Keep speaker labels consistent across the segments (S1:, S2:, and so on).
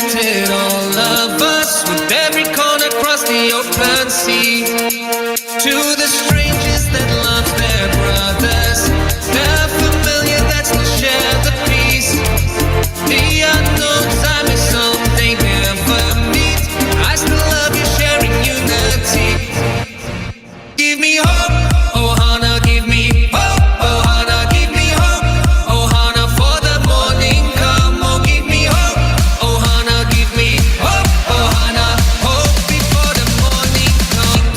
S1: connected, all of us, with every corner across the open sea. To the strangers that love their brothers, the familiar that's to share the peace. The unknowns I miss hope they never meet. I still love you, sharing unity. Give me hope, Ohana, give me hope, Ohana, give me hope, Ohana for the morning come. Oh, give me hope, Ohana, give me hope, Ohana, hope before the morning comes.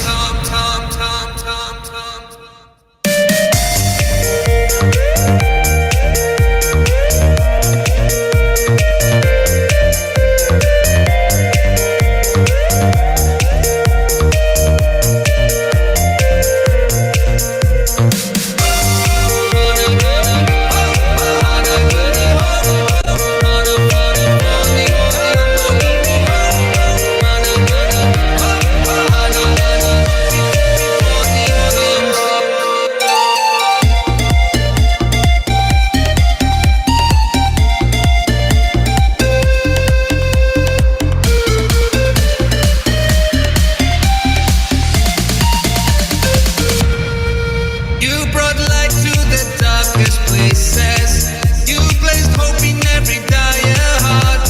S1: You brought light to the darkest places. You placed hope in every dire heart.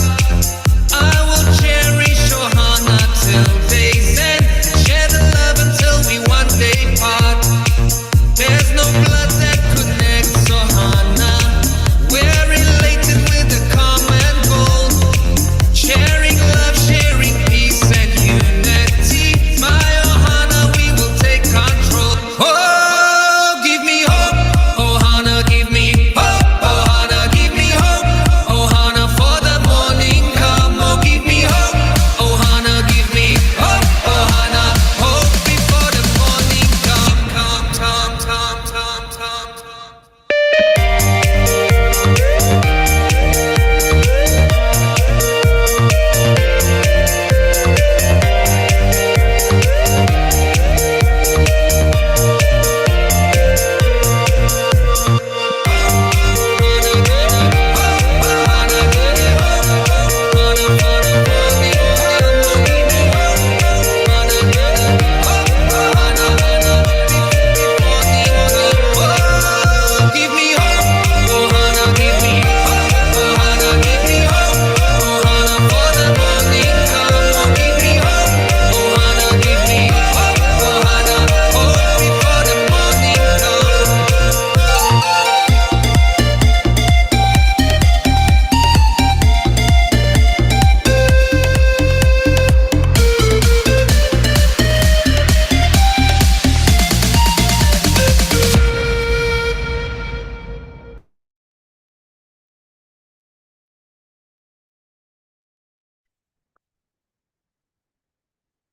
S1: I will cherish Ohana till day's end, share the love until we one day part. There's no blood that connects Ohana. We're related with a common goal, sharing love, sharing peace and unity. My Ohana, we will take control. Oh, give me hope, Ohana, give me hope, Ohana, give me hope, Ohana for the morning come. Oh, give me hope, Ohana, give me hope, Ohana, hope before the morning come. Give me hope, Ohana, give me hope, Ohana, give me hope, Ohana for the morning come. Oh, give me hope, Ohana, give me hope, Ohana, hope before the morning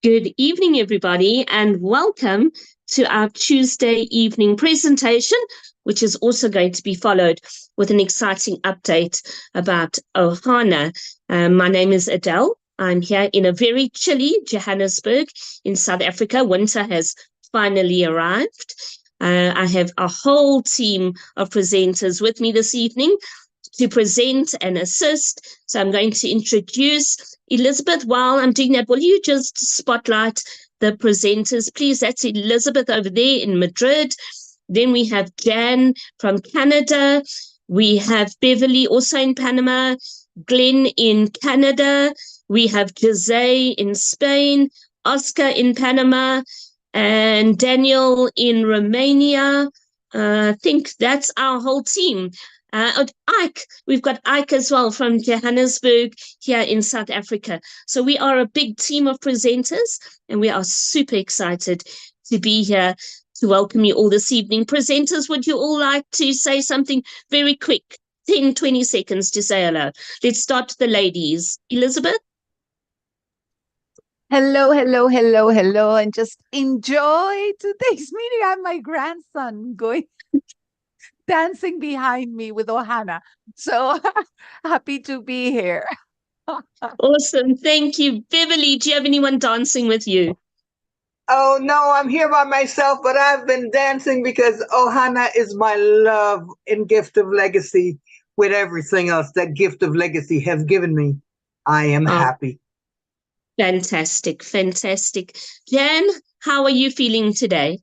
S2: Good evening, everybody, and welcome to our Tuesday evening presentation, which is also going to be followed with an exciting update about Ohana. My name is Adele. I'm here in a very chilly Johannesburg in South Africa. Winter has finally arrived. I have a whole team of presenters with me this evening to present and assist. So I'm going to introduce Elizabeth. While I'm doing that, will you just spotlight the presenters, please? That's Elizabeth over there in Madrid. Then we have Jan from Canada. We have Beverly also in Panama, Glenn in Canada. We have Jose in Spain, Oscar in Panama, and Daniel in Romania. I think that's our whole team. Ike, we've got Ike as well from Johannesburg here in South Africa. So we are a big team of presenters, and we are super excited to be here to welcome you all this evening. Presenters, would you all like to say something very quick? 10, 20 seconds to say hello. Let's start with the ladies. Elizabeth?
S3: Hello, hello, hello, hello, and just enjoy today's meeting. I have my grandson going dancing behind me with Ohana. So happy to be here.
S2: Awesome. Thank you. Beverly, do you have anyone dancing with you?
S4: Oh, no, I'm here by myself, but I've been dancing because Ohana is my love and gift of legacy with everything else that gift of legacy has given me. I am
S2: Oh,
S4: happy.
S2: fantastic, fantastic. Jan, how are you feeling today?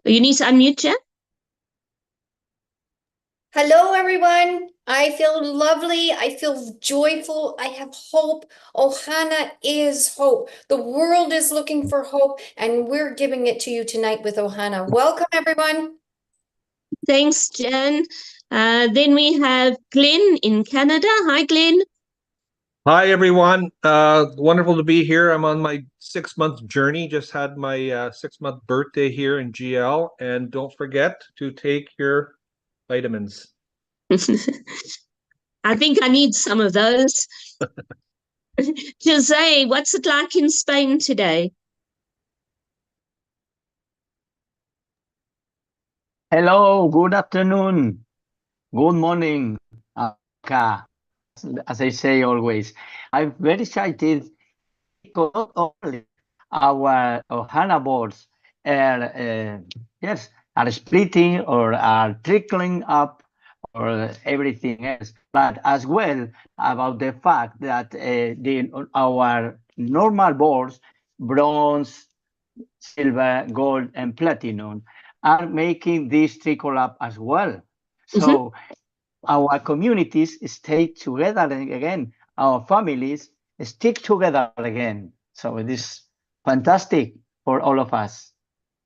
S2: You need to unmute, Jan.
S5: Hello, everyone. I feel lovely. I feel joyful. I have hope. Ohana is hope. The world is looking for hope, and we're giving it to you tonight with Ohana. Welcome, everyone.
S2: Thanks, Jan. Then we have Glenn in Canada. Hi, Glenn.
S6: Hi, everyone. Wonderful to be here. I'm on my 6-month journey. Just had my 6-month birthday here in GL. And don't forget to take your vitamins.
S2: I think I need some of those. Jose, what's it like in Spain today?
S7: Hello, good afternoon, good morning, Aka. As I say always, I'm very excited because not only our Ohana boards are, yes, are splitting or are trickling up or everything else, but as well about the fact that our normal boards, bronze, silver, gold, and platinum, are making this trickle up as well. So our communities stay together again, our families stick together again. So it is fantastic for all of us.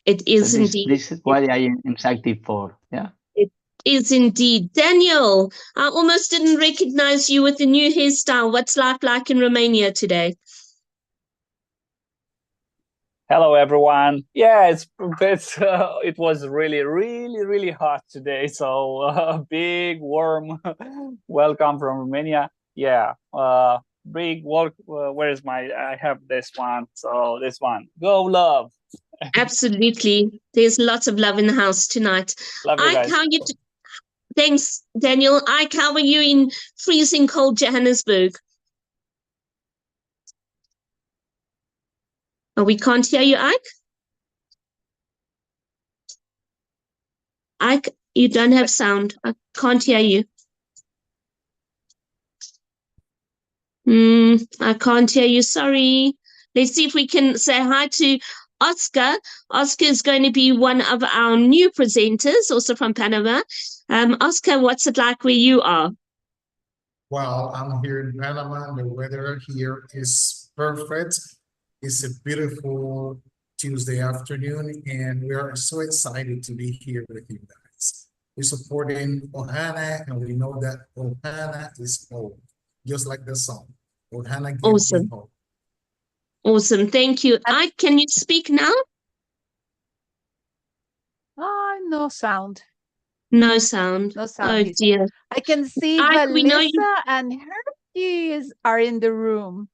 S2: It
S7: So
S2: is indeed.
S7: this is what I am excited for. Yeah.
S2: It is indeed. Daniel, I almost didn't recognize you with the new hairstyle. What's life like in Romania today?
S8: Hello, everyone. Yeah, it was really hot today. So big warm welcome from Romania. Yeah, big work. Where is my? I have this one. So this one. Go love.
S2: Absolutely. There's lots of love in the house tonight.
S8: Love you
S2: Ike,
S8: guys.
S2: how you? Thanks, Daniel. Ike, how are you in freezing cold Johannesburg? Oh, we can't hear you, Ike. Ike, you don't have sound. I can't hear you. I can't hear you. Sorry. Let's see if we can say hi to Oscar. Oscar is going to be one of our new presenters, also from Panama. Oscar, what's it like where you are?
S9: Well, I'm here in Panama, and the weather here is perfect. It's a beautiful Tuesday afternoon, and we are so excited to be here with you guys. We're supporting Ohana, and we know that Ohana is hope, just like the song. Ohana gives me
S2: Awesome.
S9: hope.
S2: Awesome. Thank you. Ike, can you speak now?
S3: No sound.
S2: No sound.
S3: No sound.
S2: Oh, dear.
S3: I can see
S2: Ike, we know you.
S3: Valissa and Hercules are in the room.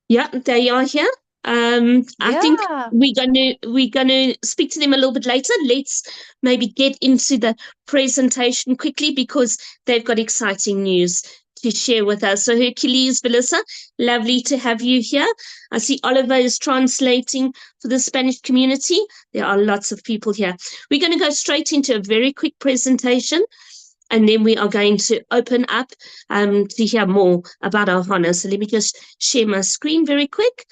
S2: Yeah, they are here. I think
S3: Yeah.
S2: we're gonna speak to them a little bit later. Let's maybe get into the presentation quickly because they've got exciting news to share with us. So Hercules, Valissa, lovely to have you here. I see Oliver is translating for the Spanish community. There are lots of people here. We're going to go straight into a very quick presentation, and then we are going to open up to hear more about Ohana. So let me just share my screen very quick.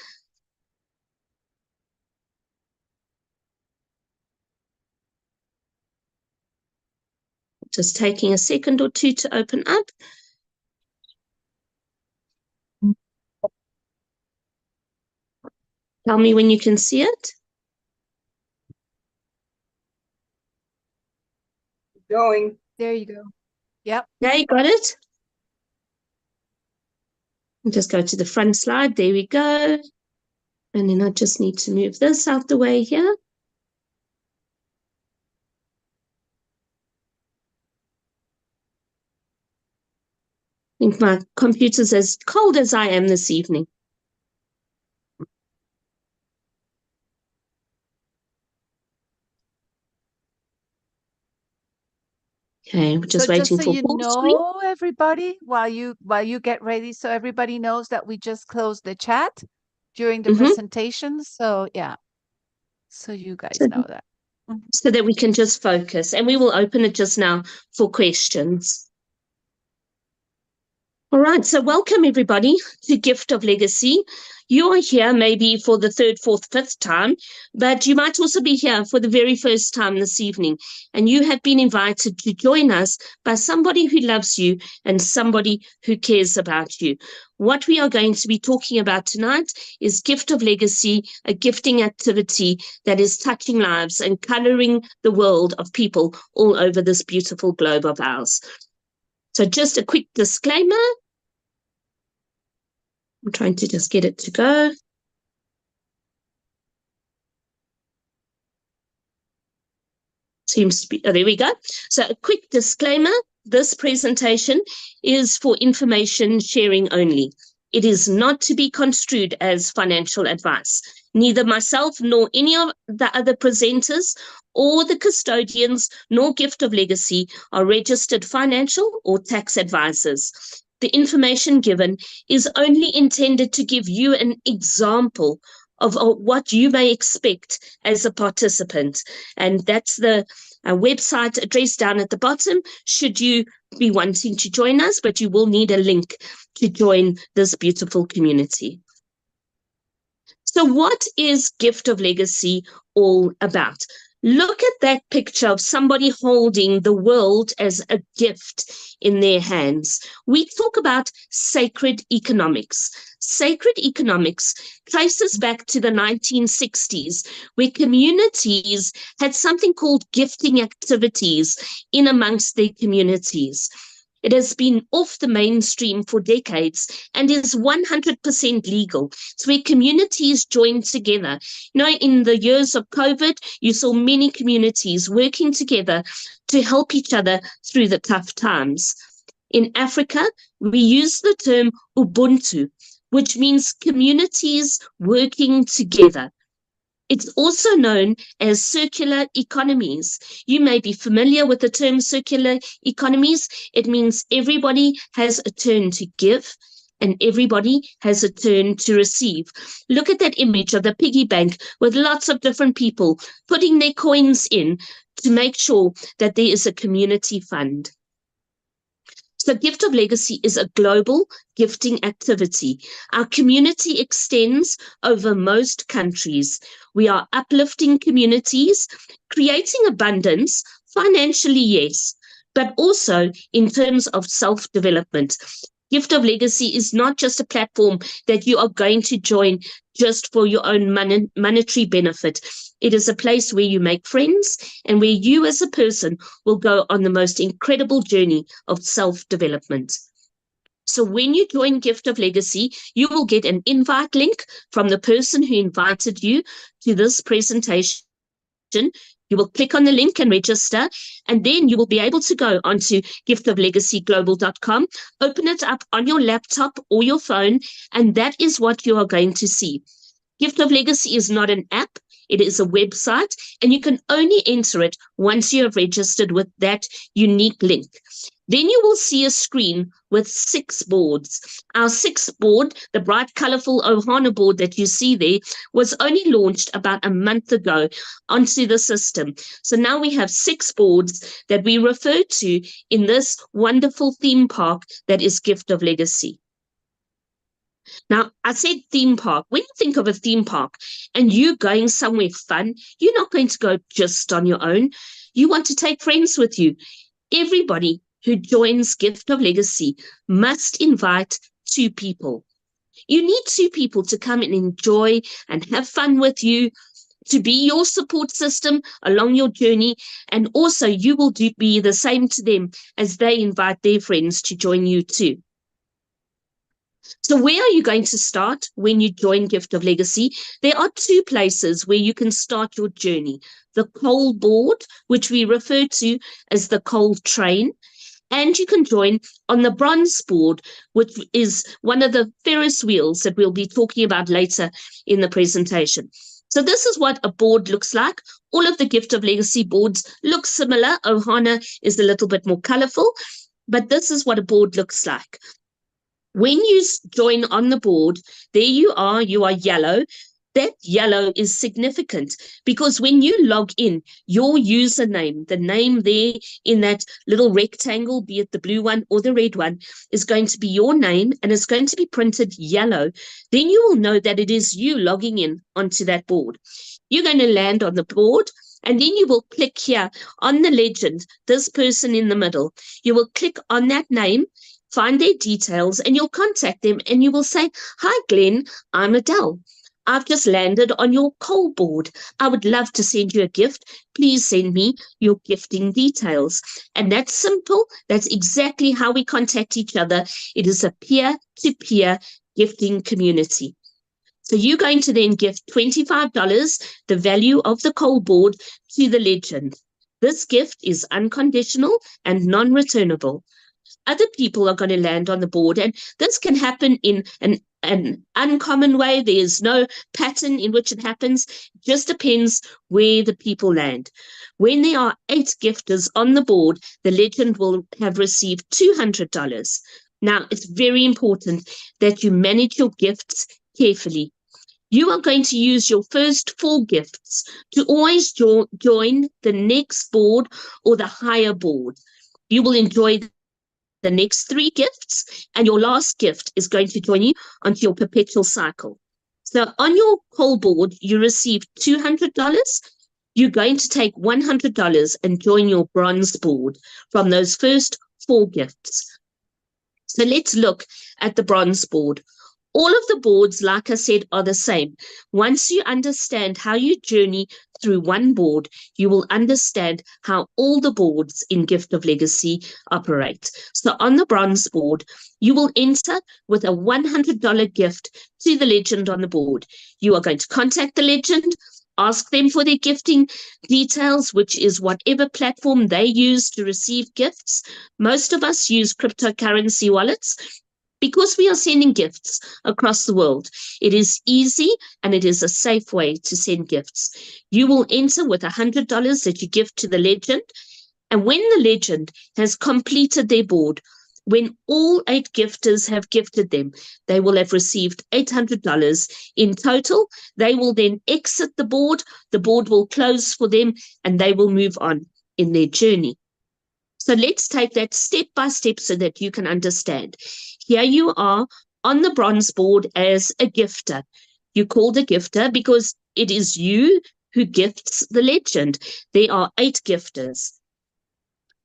S2: Just taking a second or two to open up. Tell me when you can see it.
S4: Going.
S3: There you go. Yep.
S2: Yeah, you got it. Just go to the front slide. There we go. And then I just need to move this out the way here. I think my computer's as cold as I am this evening. Okay, we're just
S3: So
S2: waiting
S3: so
S2: for
S3: you
S2: full screen.
S3: know, everybody, while you get ready, so everybody knows that we just closed the chat during the presentation. So yeah, so you guys know that.
S2: So that we can just focus, and we will open it just now for questions. All right, so welcome everybody to Gift of Legacy. You are here maybe for the third, fourth, fifth time, but you might also be here for the very first time this evening. And you have been invited to join us by somebody who loves you and somebody who cares about you. What we are going to be talking about tonight is Gift of Legacy, a gifting activity that is touching lives and coloring the world of people all over this beautiful globe of ours. So just a quick disclaimer. I'm trying to just get it to go. Seems to be, oh, there we go. So a quick disclaimer, this presentation is for information sharing only. It is not to be construed as financial advice. Neither myself nor any of the other presenters or the custodians nor Gift of Legacy are registered financial or tax advisors. The information given is only intended to give you an example of what you may expect as a participant. And that's the website address down at the bottom, should you be wanting to join us, but you will need a link to join this beautiful community. So what is Gift of Legacy all about? Look at that picture of somebody holding the world as a gift in their hands. We talk about sacred economics. Sacred economics traces back to the 1960s, where communities had something called gifting activities in amongst their communities. It has been off the mainstream for decades and is 100% legal. It's where communities join together. You know, in the years of COVID, you saw many communities working together to help each other through the tough times. In Africa, we use the term Ubuntu, which means communities working together. It's also known as circular economies. You may be familiar with the term circular economies. It means everybody has a turn to give and everybody has a turn to receive. Look at that image of the piggy bank with lots of different people putting their coins in to make sure that there is a community fund. So Gift of Legacy is a global gifting activity. Our community extends over most countries. We are uplifting communities, creating abundance, financially, yes, but also in terms of self-development. Gift of Legacy is not just a platform that you are going to join just for your own monetary benefit. It is a place where you make friends and where you as a person will go on the most incredible journey of self-development. So when you join Gift of Legacy, you will get an invite link from the person who invited you to this presentation. You will click on the link and register, and then you will be able to go onto giftoflegacyglobal.com, open it up on your laptop or your phone, and that is what you are going to see. Gift of Legacy is not an app. It is a website, and you can only enter it once you have registered with that unique link. Then you will see a screen with 6 boards. Our 6th board, the bright, colorful Ohana board that you see there, was only launched about a month ago onto the system. So now we have 6 boards that we refer to in this wonderful theme park that is Gift of Legacy. Now, I said theme park. When you think of a theme park and you going somewhere fun, you're not going to go just on your own. You want to take friends with you. Everybody who joins Gift of Legacy must invite 2 people. You need 2 people to come and enjoy and have fun with you, to be your support system along your journey, and also you will be the same to them as they invite their friends to join you too. So where are you going to start when you join Gift of Legacy? There are 2 places where you can start your journey. The coal board, which we refer to as the coal train, and you can join on the bronze board, which is one of the Ferris wheels that we'll be talking about later in the presentation. So this is what a board looks like. All of the Gift of Legacy boards look similar. Ohana is a little bit more colorful, but this is what a board looks like. When you join on the board, there you are yellow. That yellow is significant because when you log in, your username, the name there in that little rectangle, be it the blue one or the red one, is going to be your name and it's going to be printed yellow. Then you will know that it is you logging in onto that board. You're going to land on the board and then you will click here on the legend, this person in the middle. You will click on that name, find their details, and you'll contact them and you will say, "Hi, Glenn, I'm Adele. I've just landed on your coal board. I would love to send you a gift. Please send me your gifting details." And that's simple. That's exactly how we contact each other. It is a peer-to-peer gifting community. So you're going to then gift $25, the value of the coal board, to the legend. This gift is unconditional and non-returnable. Other people are going to land on the board, and this can happen in an uncommon way. There's no pattern in which it happens. It just depends where the people land. When there are 8 gifters on the board, the legend will have received $200. Now, it's very important that you manage your gifts carefully. You are going to use your first 4 gifts to always join the next board or the higher board. You will enjoy the next 3 gifts, and your last gift is going to join you onto your perpetual cycle. So on your coal board, you receive $200. You're going to take $100 and join your bronze board from those first 4 gifts. So let's look at the bronze board. All of the boards, like I said, are the same. Once you understand how you journey through one board, you will understand how all the boards in Gift of Legacy operate. So on the bronze board, you will enter with a $100 gift to the legend on the board. You are going to contact the legend, ask them for their gifting details, which is whatever platform they use to receive gifts. Most of us use cryptocurrency wallets, because we are sending gifts across the world. It is easy and it is a safe way to send gifts. You will enter with $100 that you give to the legend. And when the legend has completed their board, when all 8 gifters have gifted them, they will have received $800 in total. They will then exit the board will close for them, and they will move on in their journey. So let's take that step by step so that you can understand. Here you are on the bronze board as a gifter. You're called a gifter because it is you who gifts the legend. There are 8 gifters.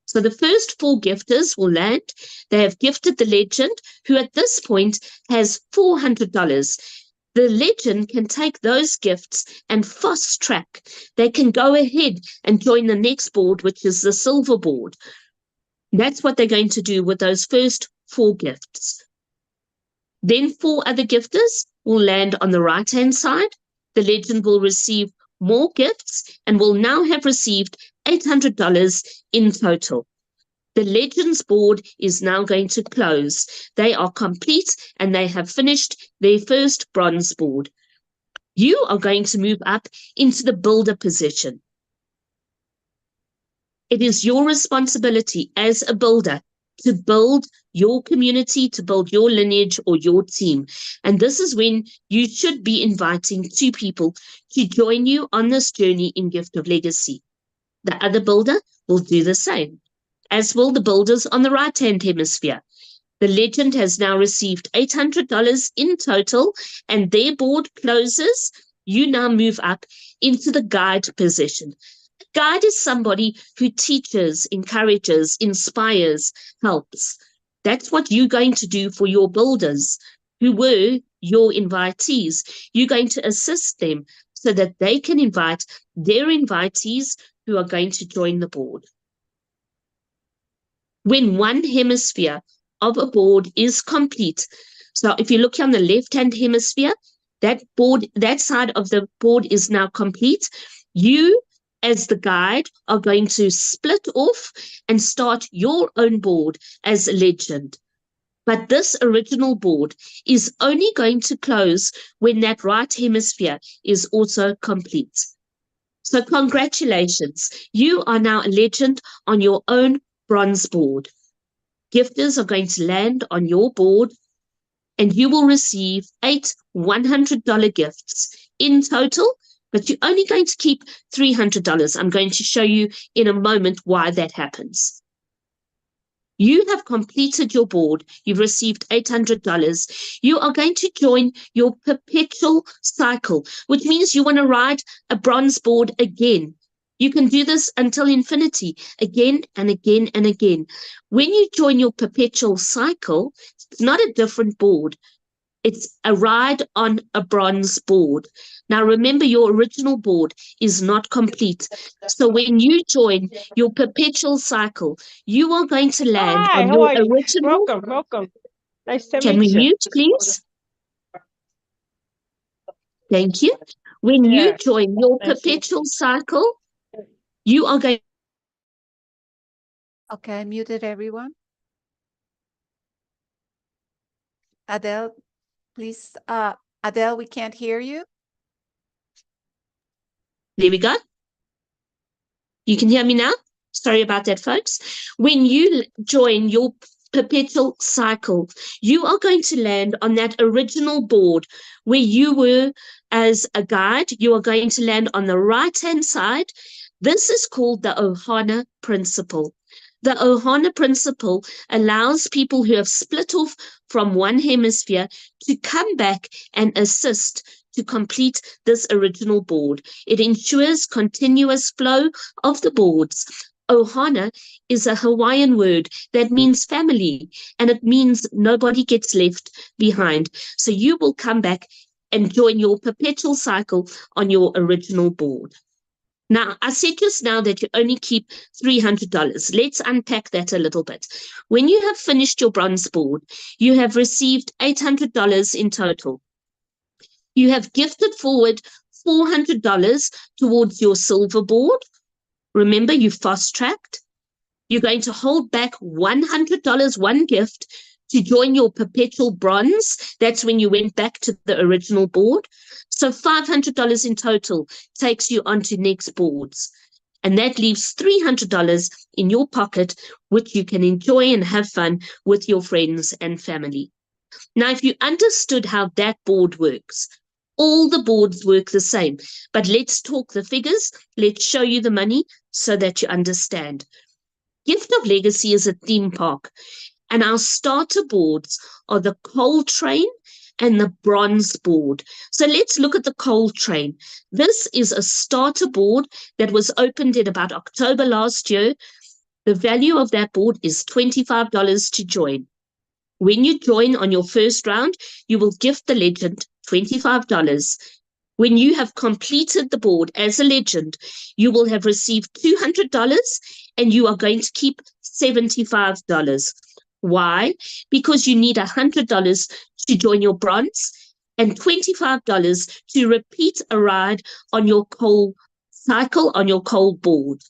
S2: So the first 4 gifters will land. They have gifted the legend, who at this point has $400. The legend can take those gifts and fast track. They can go ahead and join the next board, which is the silver board. That's what they're going to do with those first 4 gifts. Then 4 other gifters will land on the right-hand side. The legend will receive more gifts and will now have received $800 in total. The legends board is now going to close. They are complete and they have finished their first bronze board. You are going to move up into the builder position. It is your responsibility as a builder to build your community, to build your lineage or your team. And this is when you should be inviting 2 people to join you on this journey in Gift of Legacy. The other builder will do the same, as will the builders on the right-hand hemisphere. The legend has now received $800 in total, and their board closes. You now move up into the guide position. Guide is somebody who teaches, encourages, inspires, helps. That's what you're going to do for your builders who were your invitees. You're going to assist them so that they can invite their invitees who are going to join the board. When one hemisphere of a board is complete, so if you look on the left-hand hemisphere, that side of the board is now complete. You, as the guide, are going to split off and start your own board as a legend. But this original board is only going to close when that right hemisphere is also complete. So congratulations, you are now a legend on your own bronze board. Gifters are going to land on your board and you will receive 8 $100 gifts in total, but you're only going to keep $300. I'm going to show you in a moment why that happens. You have completed your board. You've received $800. You are going to join your perpetual cycle, which means you want to ride a bronze board again. You can do this until infinity, again and again and again. When you join your perpetual cycle, it's not a different board. It's a ride on a bronze board. Now, remember, your original board is not complete. So when you join your perpetual cycle, you are going to land
S10: Hi,
S2: on
S10: how
S2: your
S10: are you?
S2: original.
S10: Welcome. Nice to
S2: Can
S10: meet
S2: we
S10: you.
S2: mute, please? Thank you. When you
S10: Yeah,
S2: join your
S10: nice to meet
S2: perpetual cycle, you are going.
S3: Okay, I muted everyone. Adele, please. Adele, we can't hear you.
S2: There we go. You can hear me now? Sorry about that, folks. When you join your perpetual cycle, you are going to land on that original board where you were as a guide. You are going to land on the right-hand side. This is called the Ohana principle. The Ohana principle allows people who have split off from one hemisphere to come back and assist to complete this original board. It ensures continuous flow of the boards. Ohana is a Hawaiian word that means family, and it means nobody gets left behind. So you will come back and join your perpetual cycle on your original board. Now, I said just now that you only keep $300. Let's unpack that a little bit. When you have finished your bronze board, you have received $800 in total. You have gifted forward $400 towards your silver board. Remember, you fast-tracked. You're going to hold back $100, one gift, to join your perpetual bronze. That's when you went back to the original board. So $500 in total takes you onto next boards. And that leaves $300 in your pocket, which you can enjoy and have fun with your friends and family. Now, if you understood how that board works, all the boards work the same. But let's talk the figures. Let's show you the money so that you understand. Gift of Legacy is a theme park. And our starter boards are the coal train and the bronze board. So let's look at the coal train. This is a starter board that was opened in about October last year. The value of that board is $25 to join. When you join on your first round, you will gift the legend $25. When you have completed the board as a legend, you will have received $200 and you are going to keep $75. Why? Because you need $100 to join your bronze and $25 to repeat a ride on your coal cycle, on your coal board.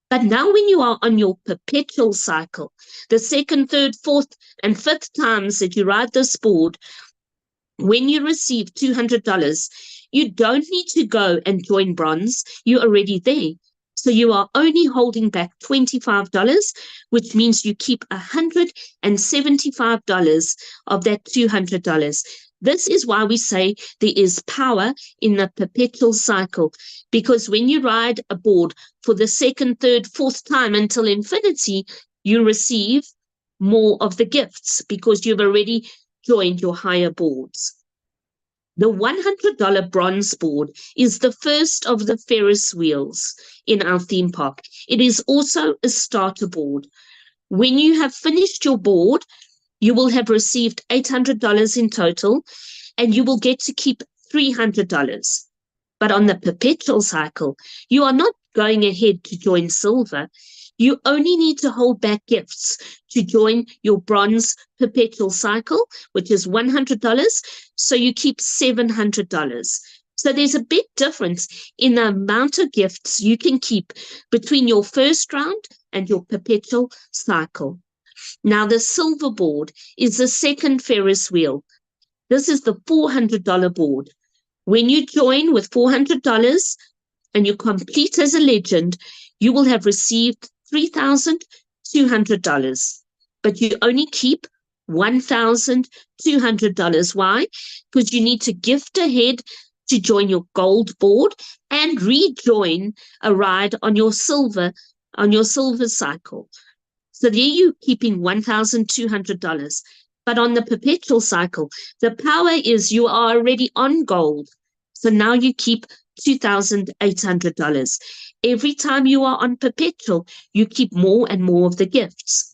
S2: But now when you are on your perpetual cycle, the second, third, fourth, and fifth times that you ride this board, when you receive $200, you don't need to go and join bronze. You're already there. So you are only holding back $25, which means you keep $175 of that $200. This is why we say there is power in the perpetual cycle, because when you ride a board for the second, third, fourth time until infinity, you receive more of the gifts because you've already joined your higher boards. The $100 bronze board is the first of the Ferris wheels in our theme park. It is also a starter board. When you have finished your board, you will have received $800 in total, and you will get to keep $300. But on the perpetual cycle, you are not going ahead to join silver. You only need to hold back gifts to join your bronze perpetual cycle, which is $100. So you keep $700. So there's a big difference in the amount of gifts you can keep between your first round and your perpetual cycle. Now, the silver board is the second Ferris wheel. This is the $400 board. When you join with $400 and you complete as a legend, you will have received $3,200, but you only keep $1,200. Why? Because you need to gift ahead to join your gold board and rejoin a ride on your silver cycle. So there you're keeping $1,200. But on the perpetual cycle, the power is you are already on gold. So now you keep $2,800. Every time you are on perpetual, you keep more and more of the gifts.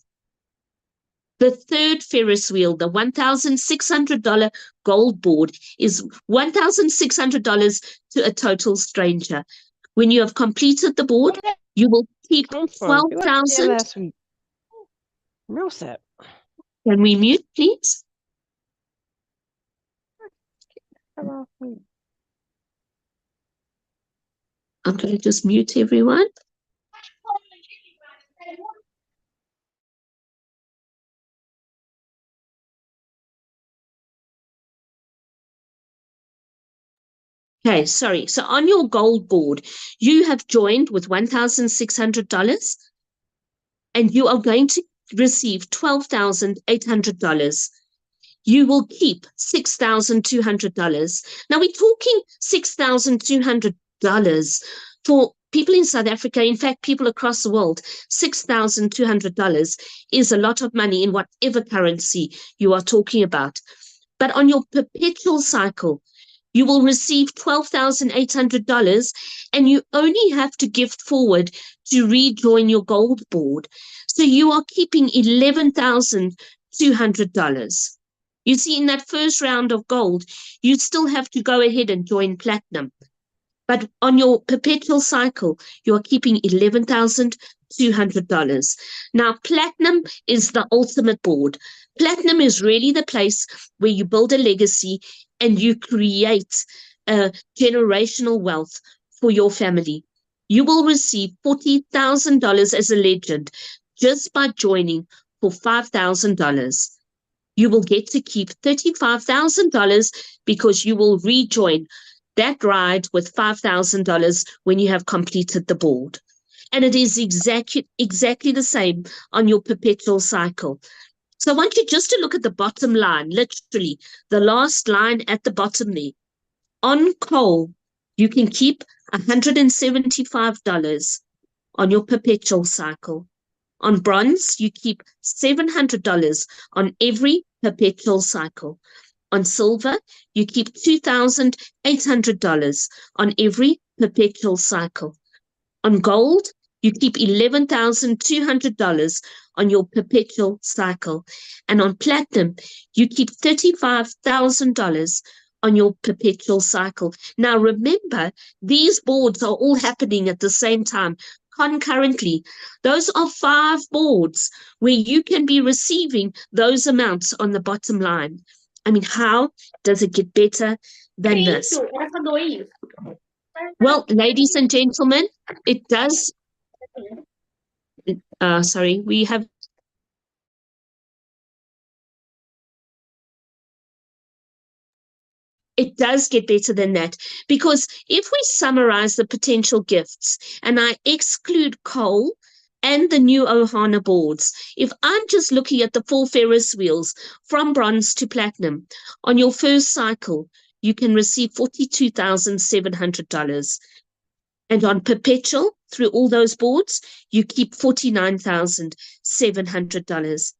S2: The third Ferris wheel, the $1,600 gold board, is $1,600 to a total stranger. When you have completed the board, you will keep $12,000.
S10: last week. Real set.
S2: Can we mute, please? I'm going to just mute everyone. Okay, sorry. So on your gold board, you have joined with $1,600 and you are going to receive $12,800. You will keep $6,200. Now we're talking $6,200 for people in South Africa. In fact, people across the world, $6,200 is a lot of money in whatever currency you are talking about. But on your perpetual cycle, you will receive $12,800 and you only have to gift forward to rejoin your gold board. So you are keeping $11,200. You see, in that first round of gold, you still have to go ahead and join platinum. But on your perpetual cycle, you are keeping $11,200. Now, platinum is the ultimate board. Platinum is really the place where you build a legacy and you create generational wealth for your family. You will receive $40,000 as a legend just by joining for $5,000. You will get to keep $35,000 because you will rejoin that ride with $5,000 when you have completed the board. And it is exactly the same on your perpetual cycle. So I want you just to look at the bottom line, literally the last line at the bottom there. On coal, you can keep $175 on your perpetual cycle. On bronze, you keep $700 on every perpetual cycle. On silver, you keep $2,800 on every perpetual cycle. On gold, you keep $11,200 on your perpetual cycle. And on platinum, you keep $35,000 on your perpetual cycle. Now, remember, these boards are all happening at the same time, concurrently. Those are 5 boards where you can be receiving those amounts on the bottom line. I mean, how does it get better than this? Well, ladies and gentlemen, it does. Sorry, we have. It does get better than that, because if we summarize the potential gifts and I exclude coal and the new Ohana boards, if I'm just looking at the 4 Ferris wheels from bronze to platinum, on your first cycle, you can receive $42,700. And on perpetual, through all those boards, you keep $49,700.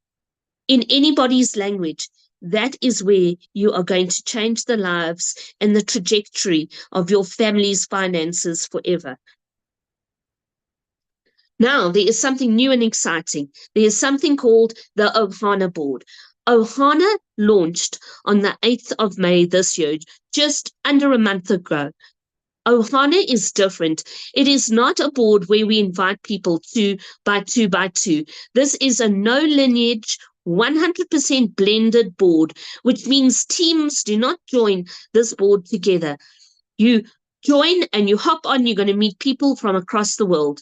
S2: In anybody's language, that is where you are going to change the lives and the trajectory of your family's finances forever. Now, there is something new and exciting. There is something called the Ohana board. Ohana launched on the 8th of May this year, just under a month ago. Ohana is different. It is not a board where we invite people 2 by 2 by 2. This is a no lineage, 100% blended board, which means teams do not join this board together. You join and you hop on, you're going to meet people from across the world.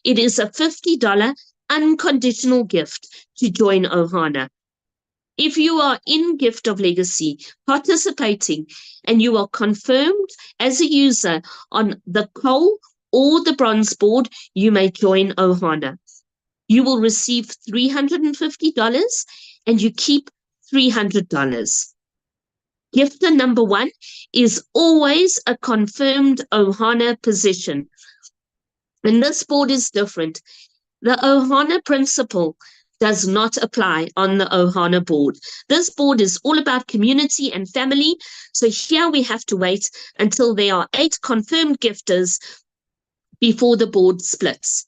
S2: It is a $50 unconditional gift to join Ohana. If you are in Gift of Legacy participating and you are confirmed as a user on the coal or the bronze board, you may join Ohana. You will receive $350 and you keep $300. Gifter number 1 is always a confirmed Ohana position. And this board is different. The Ohana principle does not apply on the Ohana board. This board is all about community and family. So here we have to wait until there are 8 confirmed gifters before the board splits.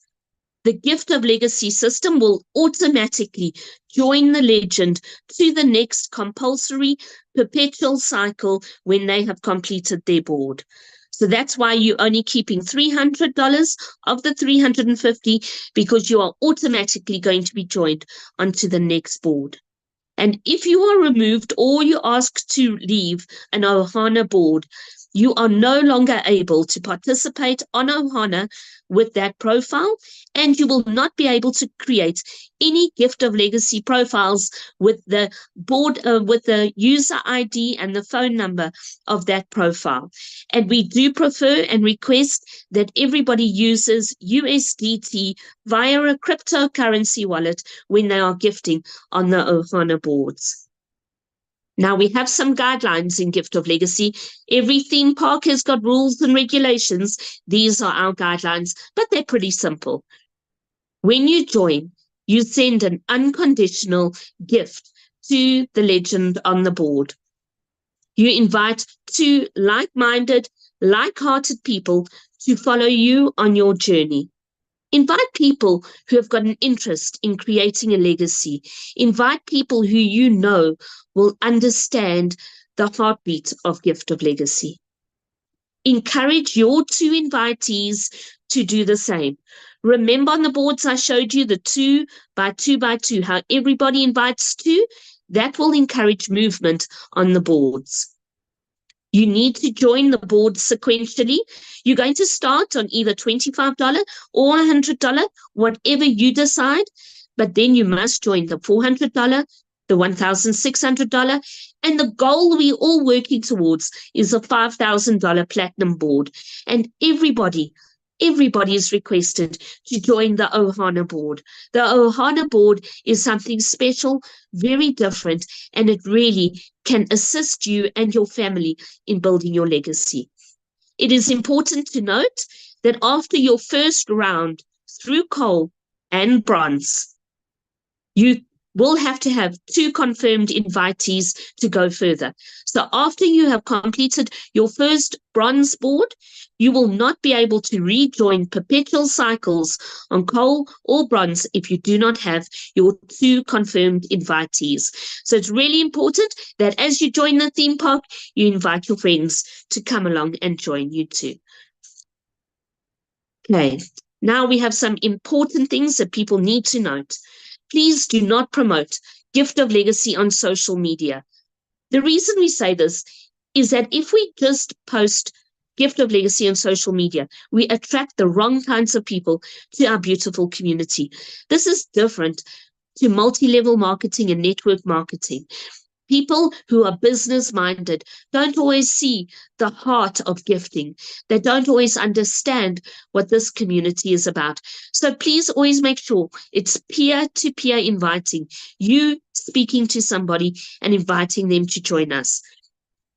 S2: The gift of legacy system will automatically join the legend to the next compulsory perpetual cycle when they have completed their board. So that's why you're only keeping $300 of the $350, because you are automatically going to be joined onto the next board. And if you are removed or you're asked to leave an Ohana board, you are no longer able to participate on Ohana with that profile, and you will not be able to create any gift of legacy profiles with the board, with the user ID and the phone number of that profile. And we do prefer and request that everybody uses USDT via a cryptocurrency wallet when they are gifting on the Ohana boards. Now, we have some guidelines in Gift of Legacy. Every theme park has got rules and regulations. These are our guidelines, but they're pretty simple. When you join, you send an unconditional gift to the legend on the board. You invite 2 like-minded, like-hearted people to follow you on your journey. Invite people who have got an interest in creating a legacy. Invite people who you know will understand the heartbeat of Gift of Legacy. Encourage your 2 invitees to do the same. Remember on the boards I showed you the 2 by 2 by 2, how everybody invites 2? That will encourage movement on the boards. You need to join the board sequentially. You're going to start on either $25 or $100, whatever you decide, but then you must join the $400, the $1,600, and the goal we're all working towards is a $5,000 platinum board. And everybody is requested to join the Ohana board. The Ohana board is something special, very different, and it really can assist you and your family in building your legacy. It is important to note that after your first round through coal and bronze, you will have to have 2 confirmed invitees to go further. So after you have completed your first bronze board, you will not be able to rejoin perpetual cycles on coal or bronze if you do not have your 2 confirmed invitees. So it's really important that as you join the theme park, you invite your friends to come along and join you too. Okay, now we have some important things that people need to note. Please do not promote Gift of Legacy on social media. The reason we say this is that if we just post Gift of Legacy on social media, we attract the wrong kinds of people to our beautiful community. This is different to multi-level marketing and network marketing. People who are business-minded don't always see the heart of gifting. They don't always understand what this community is about. So please always make sure it's peer-to-peer inviting, you speaking to somebody and inviting them to join us.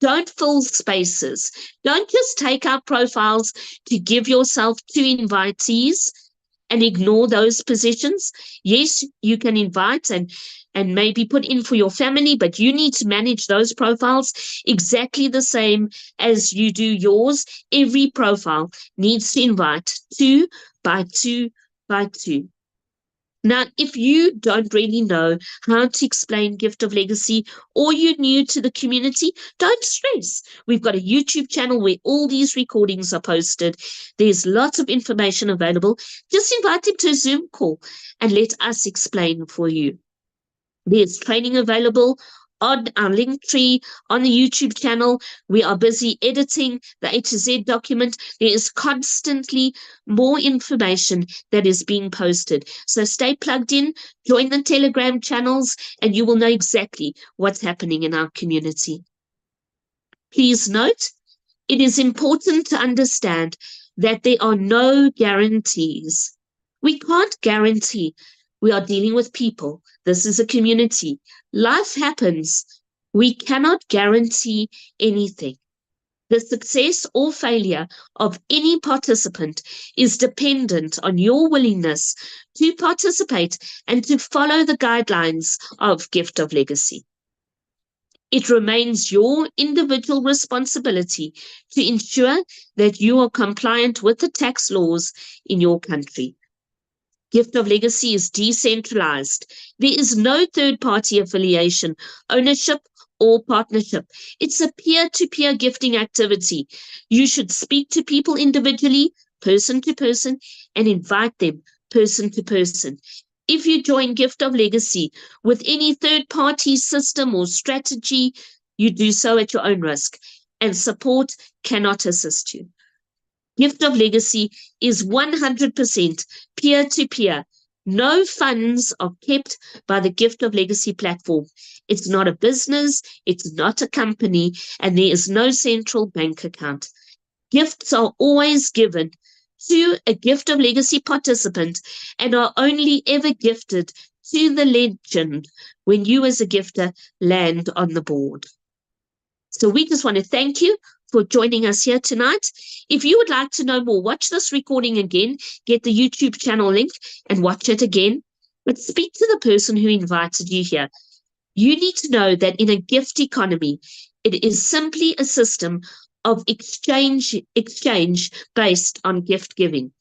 S2: Don't fill spaces. Don't just take out profiles to give yourself 2 invitees and ignore those positions. Yes, you can invite and maybe put in for your family, but you need to manage those profiles exactly the same as you do yours. Every profile needs to invite 2 by 2 by 2. Now, if you don't really know how to explain Gift of Legacy or you're new to the community, don't stress. We've got a YouTube channel where all these recordings are posted. There's lots of information available. Just invite them to a Zoom call and let us explain for you. There's training available on our link tree on the YouTube channel. We are busy editing the A to Z document. There is constantly more information that is being posted. So stay plugged in, join the Telegram channels, and you will know exactly what's happening in our community. Please note, it is important to understand that there are no guarantees. We can't guarantee. We are dealing with people. This is a community. Life happens. We cannot guarantee anything. The success or failure of any participant is dependent on your willingness to participate and to follow the guidelines of Gift of Legacy. It remains your individual responsibility to ensure that you are compliant with the tax laws in your country. Gift of Legacy is decentralized. There is no third-party affiliation, ownership, or partnership. It's a peer-to-peer gifting activity. You should speak to people individually, person to person, and invite them person to person. If you join Gift of Legacy with any third-party system or strategy, you do so at your own risk, and support cannot assist you. Gift of Legacy is 100% peer-to-peer. No funds are kept by the Gift of Legacy platform. It's not a business, it's not a company, and there is no central bank account. Gifts are always given to a Gift of Legacy participant and are only ever gifted to the legend when you as a gifter land on the board. So we just want to thank you for joining us here tonight. If you would like to know more, watch this recording again, get the YouTube channel link and watch it again. But speak to the person who invited you here. You need to know that in a gift economy, it is simply a system of exchange based on gift giving.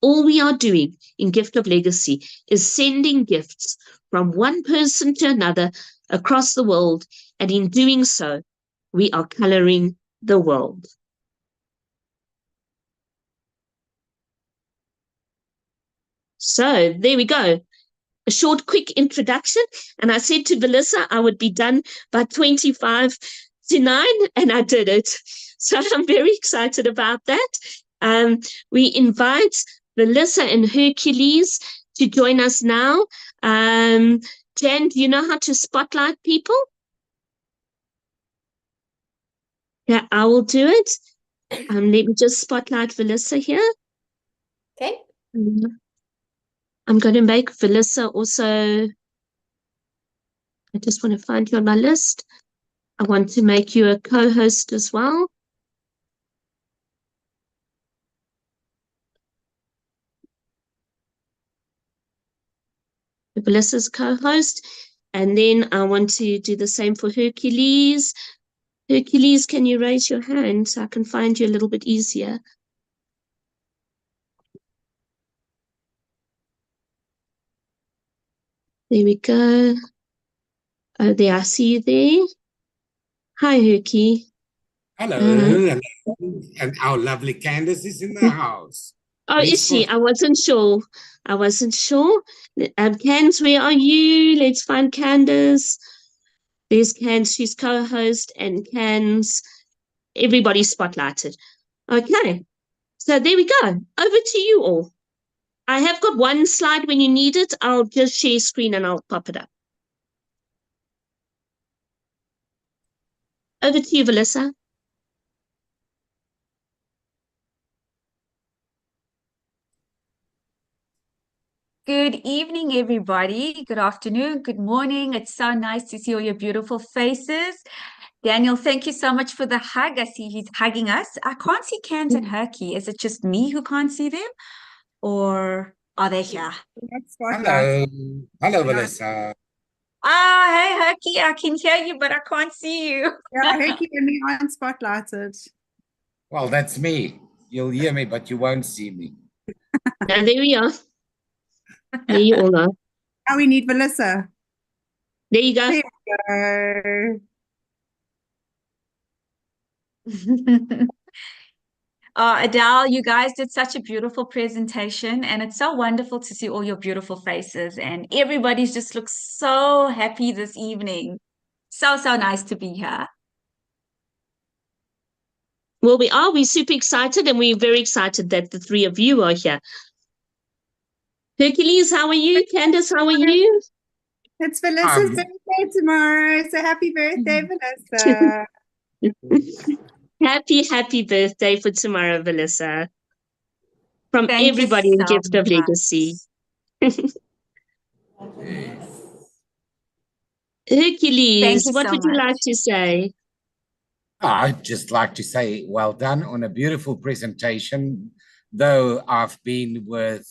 S2: All we are doing in Gift of Legacy is sending gifts from one person to another across the world, and in doing so, we are coloring the world. So there we go. A short, quick introduction. And I said to Melissa I would be done by 25 to 9, and I did it. So I'm very excited about that. We invite Melissa and Hercules to join us now. Jan, do you know how to spotlight people? Yeah, I will do it. Let me just spotlight Melissa here.
S5: Okay.
S2: I'm going to make Melissa also. I just want to find you on my list. I want to make you a co-host as well. Melissa's co-host. And then I want to do the same for Hercules. Hercules, can you raise your hand so I can find you a little bit easier? There we go. Oh, there, I see you there. Hi, Herky.
S11: Hello, hello. And our lovely Candace is in the house.
S2: Oh, is she? I wasn't sure. Candace, where are you? Let's find Candace. There's Candace, she's co-host, and Candace. Everybody's spotlighted. Okay, so there we go. Over to you all. I have got one slide when you need it. I'll just share screen and I'll pop it up. Over to you, Melissa.
S3: Good evening, everybody. Good afternoon. Good morning. It's so nice to see all your beautiful faces. Daniel, thank you so much for the hug. I see he's hugging us. I can't see Cans and Herky. Is it just me who can't see them? Or are they here?
S11: Hello. Hello, Melissa.
S3: Ah, hey, Herky. I can hear you, but I can't see you.
S12: Yeah, Herky and me aren't spotlighted.
S11: Well, that's me. You'll hear me, but you won't see me.
S2: And there we are. There you all are.
S12: Now we need Melissa.
S2: There you go.
S12: There you go.
S3: Adele, you guys did such a beautiful presentation, and it's so wonderful to see all your beautiful faces, and everybody's just looks so happy this evening. So nice to be here.
S2: Well, we're super excited, and we're very excited that the three of you are here. Hercules, how are you? Candace, how are you?
S12: It's Melissa's birthday tomorrow, so happy birthday, Melissa.
S2: Happy birthday for tomorrow, Melissa. From everybody in Gift of Legacy. Hercules,
S12: you
S2: what
S12: so
S2: would you like
S12: much.
S2: to say?
S11: I'd just like to say well done on a beautiful presentation. Though I've been with,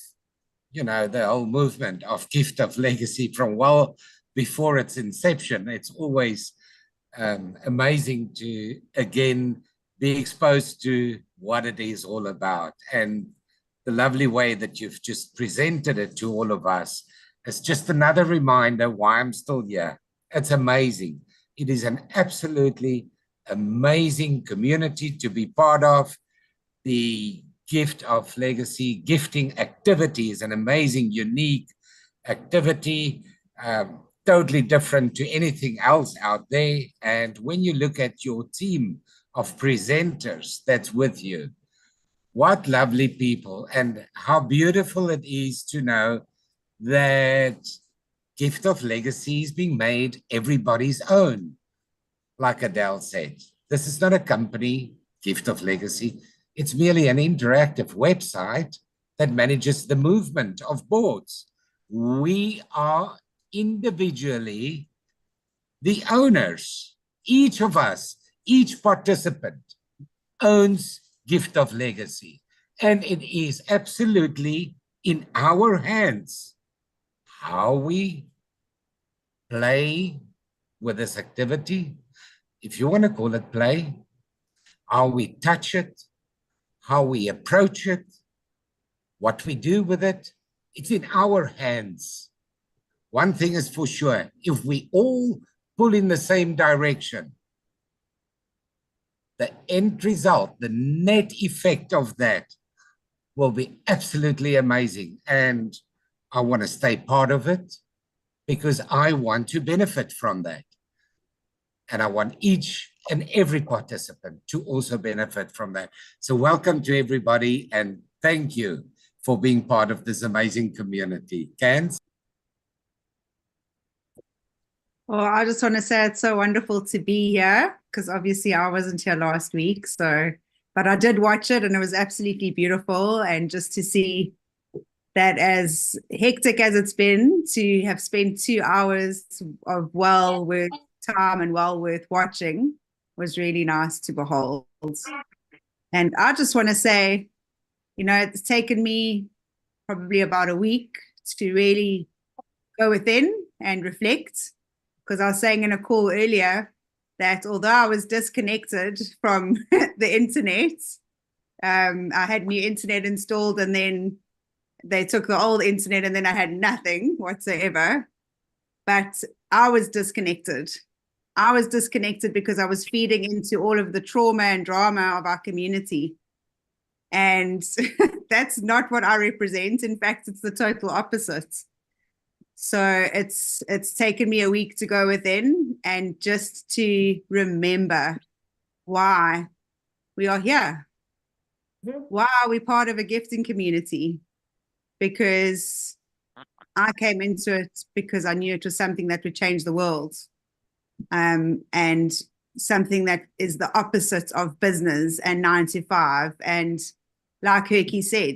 S11: the whole movement of Gift of Legacy from well before its inception, it's always amazing to again be exposed to what it is all about. And the lovely way that you've just presented it to all of us is just another reminder why I'm still here. It's amazing. It is an absolutely amazing community to be part of. The Gift of Legacy gifting activity is an amazing, unique activity, totally different to anything else out there. And when you look at your team of presenters that's with you, what lovely people, and how beautiful it is to know that Gift of Legacy is being made everybody's own. Like Adele said, this is not a company, Gift of Legacy. It's merely an interactive website that manages the movement of boards. We are individually the owners. Each of us, each participant owns Gift of Legacy. And it is absolutely in our hands how we play with this activity, if you want to call it play, how we touch it, how we approach it, what we do with it, it's in our hands. One thing is for sure, if we all pull in the same direction, the end result, the net effect of that will be absolutely amazing. And I want to stay part of it because I want to benefit from that. And I want each and every participant to also benefit from that. So welcome to everybody and thank you for being part of this amazing community. Cans?
S12: Well, I just want to say it's so wonderful to be here because obviously I wasn't here last week. But I did watch it and it was absolutely beautiful. And just to see that, as hectic as it's been, to have spent 2 hours of well worth time and well worth watching was really nice to behold. And I just want to say, it's taken me probably about a week to really go within and reflect, because I was saying in a call earlier that although I was disconnected from the internet, I had new internet installed and then they took the old internet and then I had nothing whatsoever. But I was disconnected. I was disconnected because I was feeding into all of the trauma and drama of our community. And that's not what I represent. In fact, it's the total opposite. So it's taken me a week to go within and just to remember why we are here. Why are we part of a gifting community? Because I came into it because I knew it was something that would change the world, and something that is the opposite of business and 9 to 5. And like Herky said,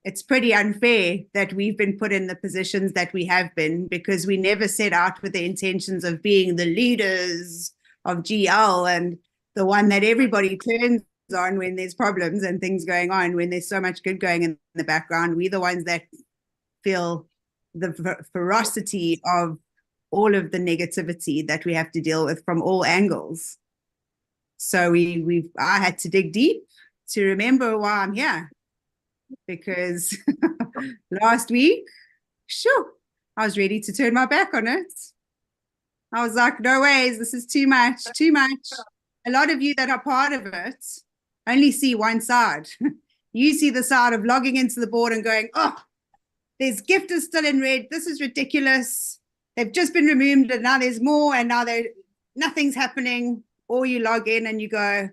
S12: it's pretty unfair that we've been put in the positions that we have been, because we never set out with the intentions of being the leaders of GL and the one that everybody turns on when there's problems and things going on, when there's so much good going in the background. We're the ones that feel the ferocity of all of the negativity that we have to deal with from all angles. So I had to dig deep to remember why I'm here, because last week, I was ready to turn my back on it. I was like, no ways, this is too much. A lot of you that are part of it only see one side. You see the side of logging into the board and going, oh, there's gifters still in red. This is ridiculous. They've just been removed and now there's more and now nothing's happening. Or you log in and you go,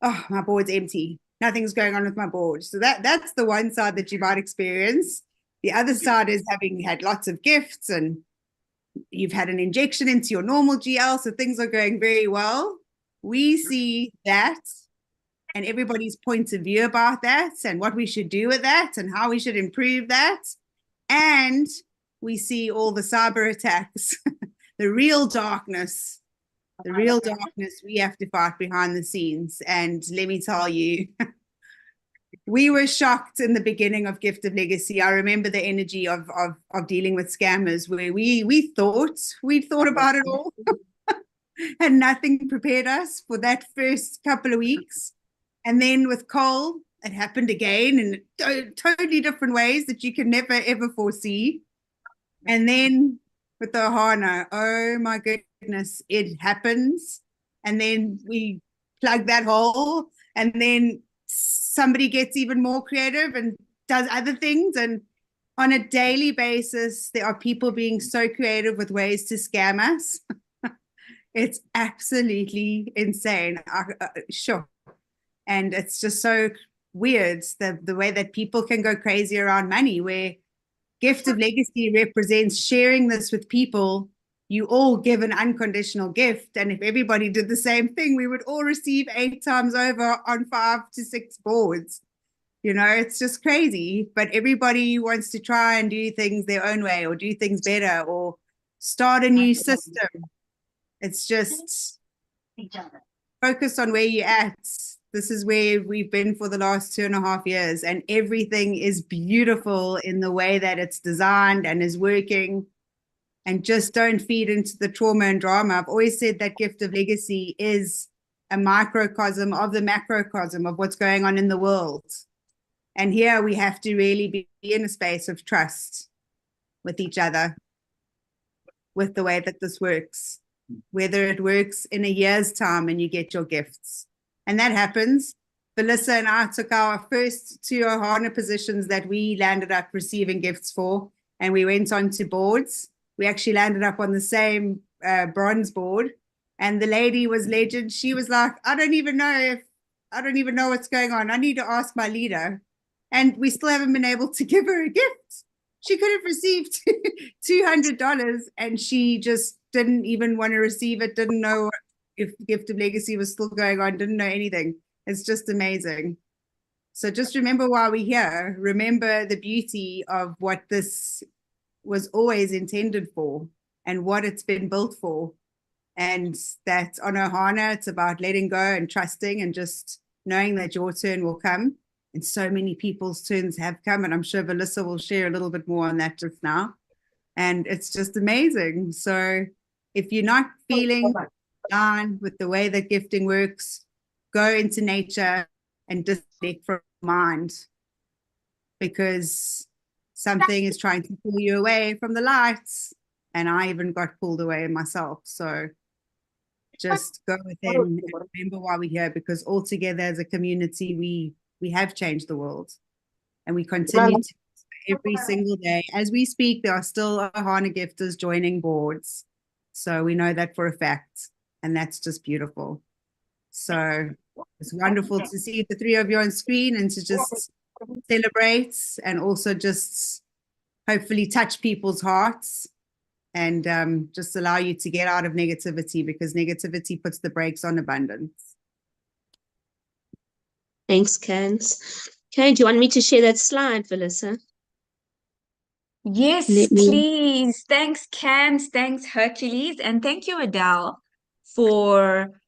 S12: oh, my board's empty. Nothing's going on with my board. So that's the one side that you might experience. The other side is having had lots of gifts and you've had an injection into your normal GL, so things are going very well. We see that and everybody's point of view about that and what we should do with that and how we should improve that. And we see all the cyber attacks, the real darkness. The real darkness we have to fight behind the scenes. And let me tell you, we were shocked in the beginning of Gift of Legacy. I remember the energy of dealing with scammers, where we'd thought about it all, and nothing prepared us for that first couple of weeks. And then with Cole, it happened again in totally different ways that you can never ever foresee. And then with the Ohana, oh my goodness, it happens. And then we plug that hole, and then somebody gets even more creative and does other things. And on a daily basis, there are people being so creative with ways to scam us. It's absolutely insane. Sure. And it's just so weird, the way that people can go crazy around money, where Gift of Legacy represents sharing this with people. You all give an unconditional gift, and if everybody did the same thing, we would all receive 8 times over on 5 to 6 boards. You know, it's just crazy, but everybody wants to try and do things their own way, or do things better, or start a new system. It's just focus on where you're at. This is where we've been for the last 2.5 years, and everything is beautiful in the way that it's designed and is working. And just don't feed into the trauma and drama. I've always said that Gift of Legacy is a microcosm of the macrocosm of what's going on in the world. And here we have to really be in a space of trust with each other, with the way that this works, whether it works in a year's time and you get your gifts. And that happens. Melissa and I took our first 2 Ohana positions that we landed up receiving gifts for, and we went on to boards. We actually landed up on the same bronze board, and the lady was legend. She was like, I don't even know what's going on. I need to ask my leader. And we still haven't been able to give her a gift. She could have received $200, and she just didn't even want to receive it, didn't know if Gift of Legacy was still going on, didn't know anything. It's just amazing. So just remember why we're here. Remember the beauty of what this was always intended for and what it's been built for. And that on Ohana, it's about letting go and trusting and just knowing that your turn will come. And so many people's turns have come. And I'm sure Melissa will share a little bit more on that just now. And it's just amazing. So if you're not feeling down with the way that gifting works, go into nature and disconnect from mind, because something is trying to pull you away from the lights. And I even got pulled away myself. So just go within and remember why we're here, because all together as a community, we have changed the world, and we continue to every single day. As we speak, there are still Ohana gifters joining boards. So we know that for a fact, and that's just beautiful. So it's wonderful to see the 3 of you on screen and to just celebrate, and also just hopefully touch people's hearts, and just allow you to get out of negativity, because negativity puts the brakes on abundance.
S2: Thanks, Cans. Okay, do you want me to share that slide, Melissa?
S13: Yes, please. Thanks, Cans. Thanks, Hercules. And thank you, Adele, for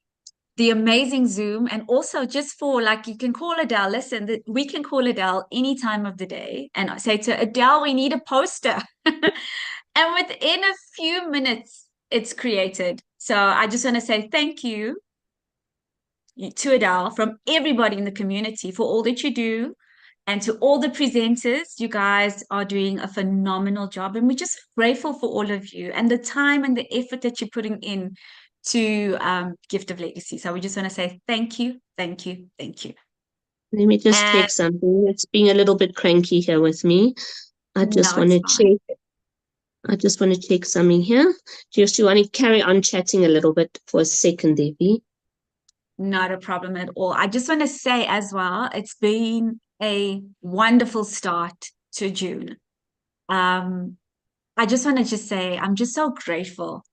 S13: the amazing Zoom. And also just for, like, you can call Adele. Listen, we can call Adele any time of the day and I say to Adele, we need a poster. And within a few minutes, it's created. So I just want to say thank you to Adele from everybody in the community for all that you do. And to all the presenters, you guys are doing a phenomenal job. And we're just grateful for all of you and the time and the effort that you're putting in to Gift of Legacy. So we just want to say thank you, thank you, thank you.
S2: Let me just check something. It's being a little bit cranky here with me. I just want to check something here. Do you want to carry on chatting a little bit for a second, Debbie?
S13: Not a problem at all. I just want to say as well, it's been a wonderful start to June. I just want to say I'm just so grateful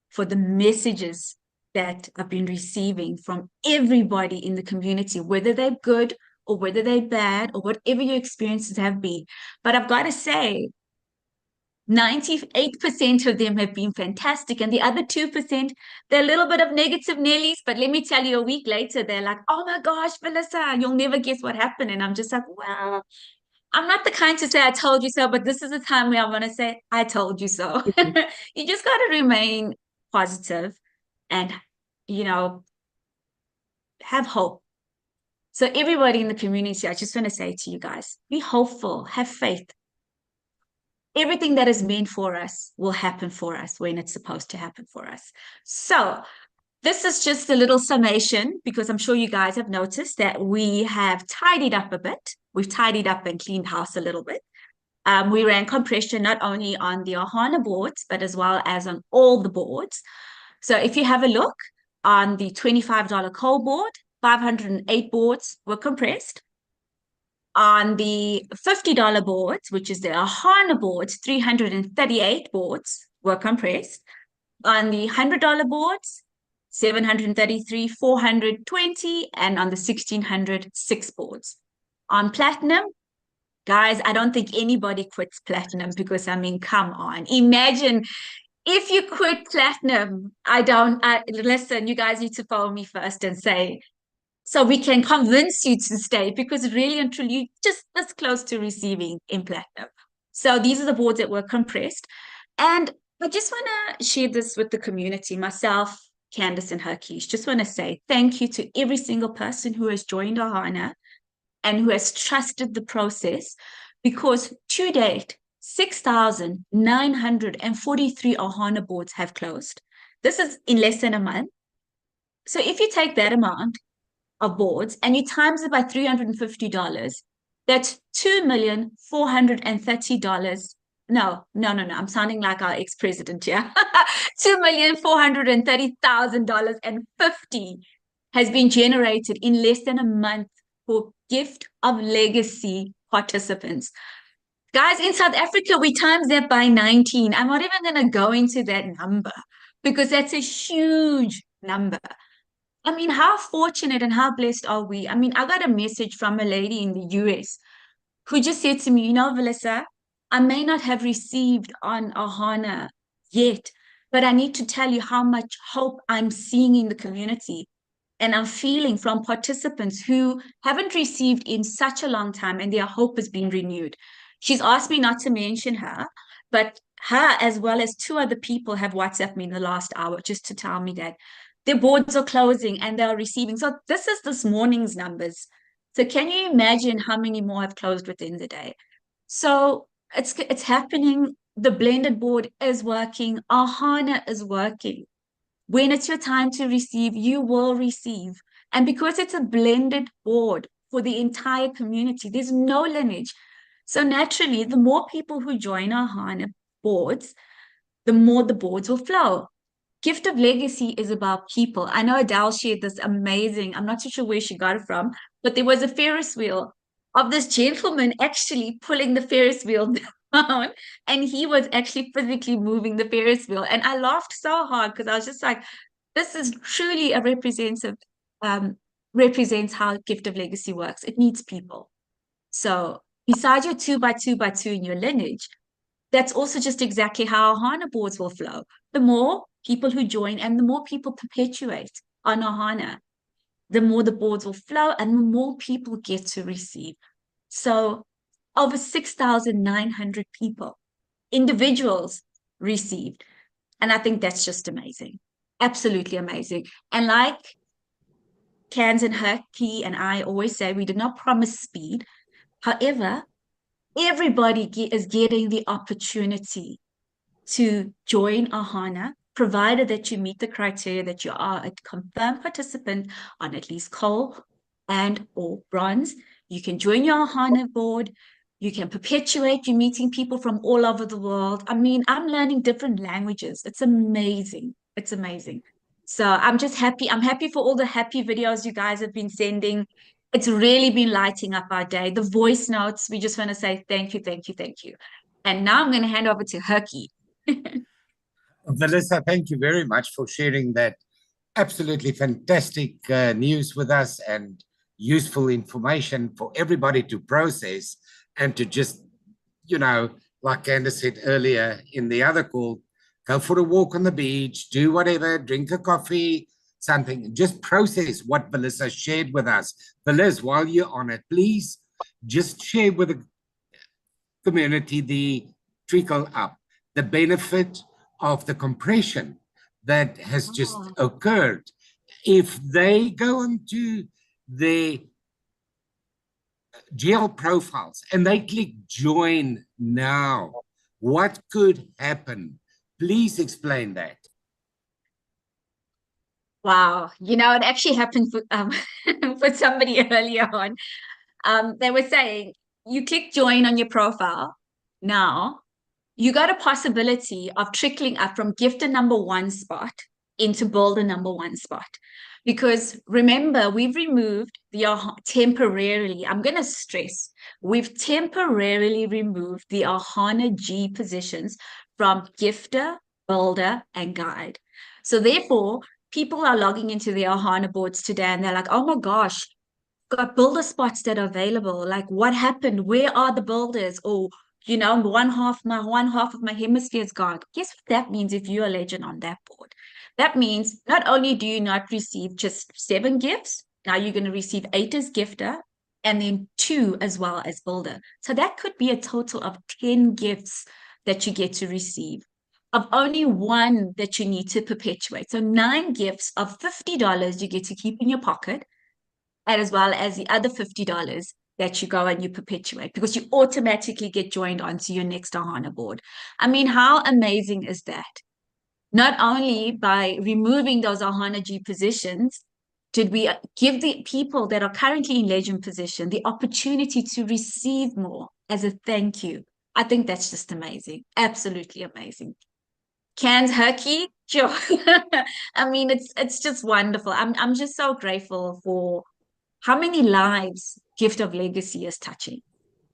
S13: for the messages that I've been receiving from everybody in the community, whether they're good or whether they're bad or whatever your experiences have been. But I've got to say, 98% of them have been fantastic. And the other 2%, they're a little bit of negative Nellies. But let me tell you, a week later, they're like, oh my gosh, Melissa, you'll never guess what happened. And I'm just like, well, I'm not the kind to say I told you so, but this is the time where I want to say I told you so. You just got to remain positive and, you know, have hope. So everybody in the community, I just want to say to you guys, be hopeful, have faith. Everything that is meant for us will happen for us when it's supposed to happen for us. So this is just a little summation, because I'm sure you guys have noticed that we have tidied up a bit. We've tidied up and cleaned house a little bit. We ran compression not only on the Ohana boards, but as well as on all the boards. So if you have a look on the $25 coal board, 508 boards were compressed. On the $50 boards, which is the Ohana boards, 338 boards were compressed. On the $100 boards, 733, 420, and on the 1600, 6 boards. On platinum, guys, I don't think anybody quits platinum, because I mean, come on, imagine if you quit platinum. Listen, you guys need to follow me first and say, so we can convince you to stay, because really and truly, you're just this close to receiving in platinum. So these are the boards that were compressed. And I just want to share this with the community, myself, Candace, and Hercules. Just want to say thank you to every single person who has joined Ohana and who has trusted the process, because to date, 6,943 Ohana boards have closed. This is in less than a month. So if you take that amount of boards and you times it by $350, that's $2,430,000. No, I'm sounding like our ex-president here. $2,430,000 and 50 has been generated in less than a month for gift of legacy participants. Guys, in South Africa, we times that by 19. I'm not even going to go into that number, because that's a huge number. I mean, how fortunate and how blessed are we? I mean, I got a message from a lady in the US who just said to me, you know, Melissa, I may not have received on Ohana yet, but I need to tell you how much hope I'm seeing in the community. And I'm feeling from participants who haven't received in such a long time, and their hope has been renewed. She's asked me not to mention her, but her, as well as 2 other people, have WhatsApped me in the last hour just to tell me that their boards are closing and they're receiving. So this is this morning's numbers. So can you imagine how many more have closed within the day? So it's happening. The blended board is working. Ohana is working. When it's your time to receive, you will receive. And because it's a blended board for the entire community, there's no lineage. So naturally, the more people who join Ohana boards, the more the boards will flow. Gift of Legacy is about people. I know Adele shared this amazing, I'm not too sure where she got it from, but there was a Ferris wheel of this gentleman actually pulling the Ferris wheel down, and he was actually physically moving the Ferris wheel. And I laughed so hard, because I was just like, this is truly a represents how Gift of Legacy works. It needs people. So besides your 2x2x2 in your lineage, that's also just exactly how Ohana boards will flow. The more people who join and the more people perpetuate on Ohana, the more the boards will flow and the more people get to receive. So over 6,900 people, individuals received. And I think that's just amazing. Absolutely amazing. And like Cans and Herky and I always say, we did not promise speed. However, everybody is getting the opportunity to join Ohana, provided that you meet the criteria that you are a confirmed participant on at least coal and or bronze. You can join your Ohana board. You can perpetuate. You're meeting people from all over the world. I mean, I'm learning different languages. It's amazing. It's amazing. So I'm just happy. I'm happy for all the happy videos you guys have been sending. It's really been lighting up our day. The voice notes, we just want to say thank you, thank you, thank you. And now I'm going to hand over to Herky.
S11: Melissa, thank you very much for sharing that absolutely fantastic news with us and useful information for everybody to process and to just, you know, like Candace said earlier in the other call, go for a walk on the beach, do whatever, drink a coffee, something. Just process what Melissa shared with us. Melissa, while you're on it, please just share with the community the trickle up, the benefit of the compression that has just occurred. If they go into their GL profiles and they click join now, what could happen? Please explain that.
S13: Wow, you know, it actually happened for for somebody earlier on. They were saying you click join on your profile now, you got a possibility of trickling up from gifter number 1 spot into builder number 1 spot. Because remember, we've removed the temporarily, I'm going to stress, we've temporarily removed the Ohana G positions from gifter, builder, and guide. So therefore, people are logging into the Ohana boards today and they're like, oh my gosh, got builder spots that are available. Like, what happened? Where are the builders? Or, you know, one half of my hemisphere is gone. Guess what that means if you're a legend on that board? That means not only do you not receive just 7 gifts, now you're going to receive 8 as gifter and then 2 as well as builder. So that could be a total of 10 gifts that you get to receive, of only 1 that you need to perpetuate. So 9 gifts of $50 you get to keep in your pocket, and as well as the other $50 that you go and you perpetuate, because you automatically get joined onto your next Ohana board. I mean, how amazing is that? Not only by removing those Ohana G positions, did we give the people that are currently in legend position the opportunity to receive more as a thank you. I think that's just amazing. Absolutely amazing. Cans Herky, sure. I mean, it's just wonderful. I'm just so grateful for how many lives Gift of Legacy is touching,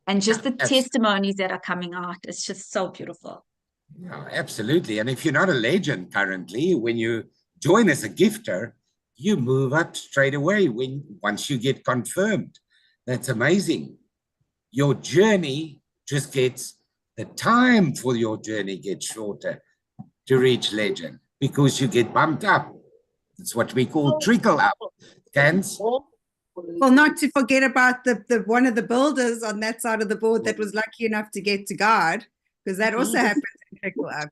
S13: and just the testimonies that are coming out. It's just so beautiful.
S11: Yeah, absolutely. And if you're not a legend currently, when you join as a gifter, you move up straight away once you get confirmed. That's amazing. Your journey just gets, the time for your journey gets shorter to reach legend because you get bumped up. It's what we call trickle up. Cans?
S12: Well, not to forget about the one of the builders on that side of the board that was lucky enough to get to guard, because that also happens in trickle up.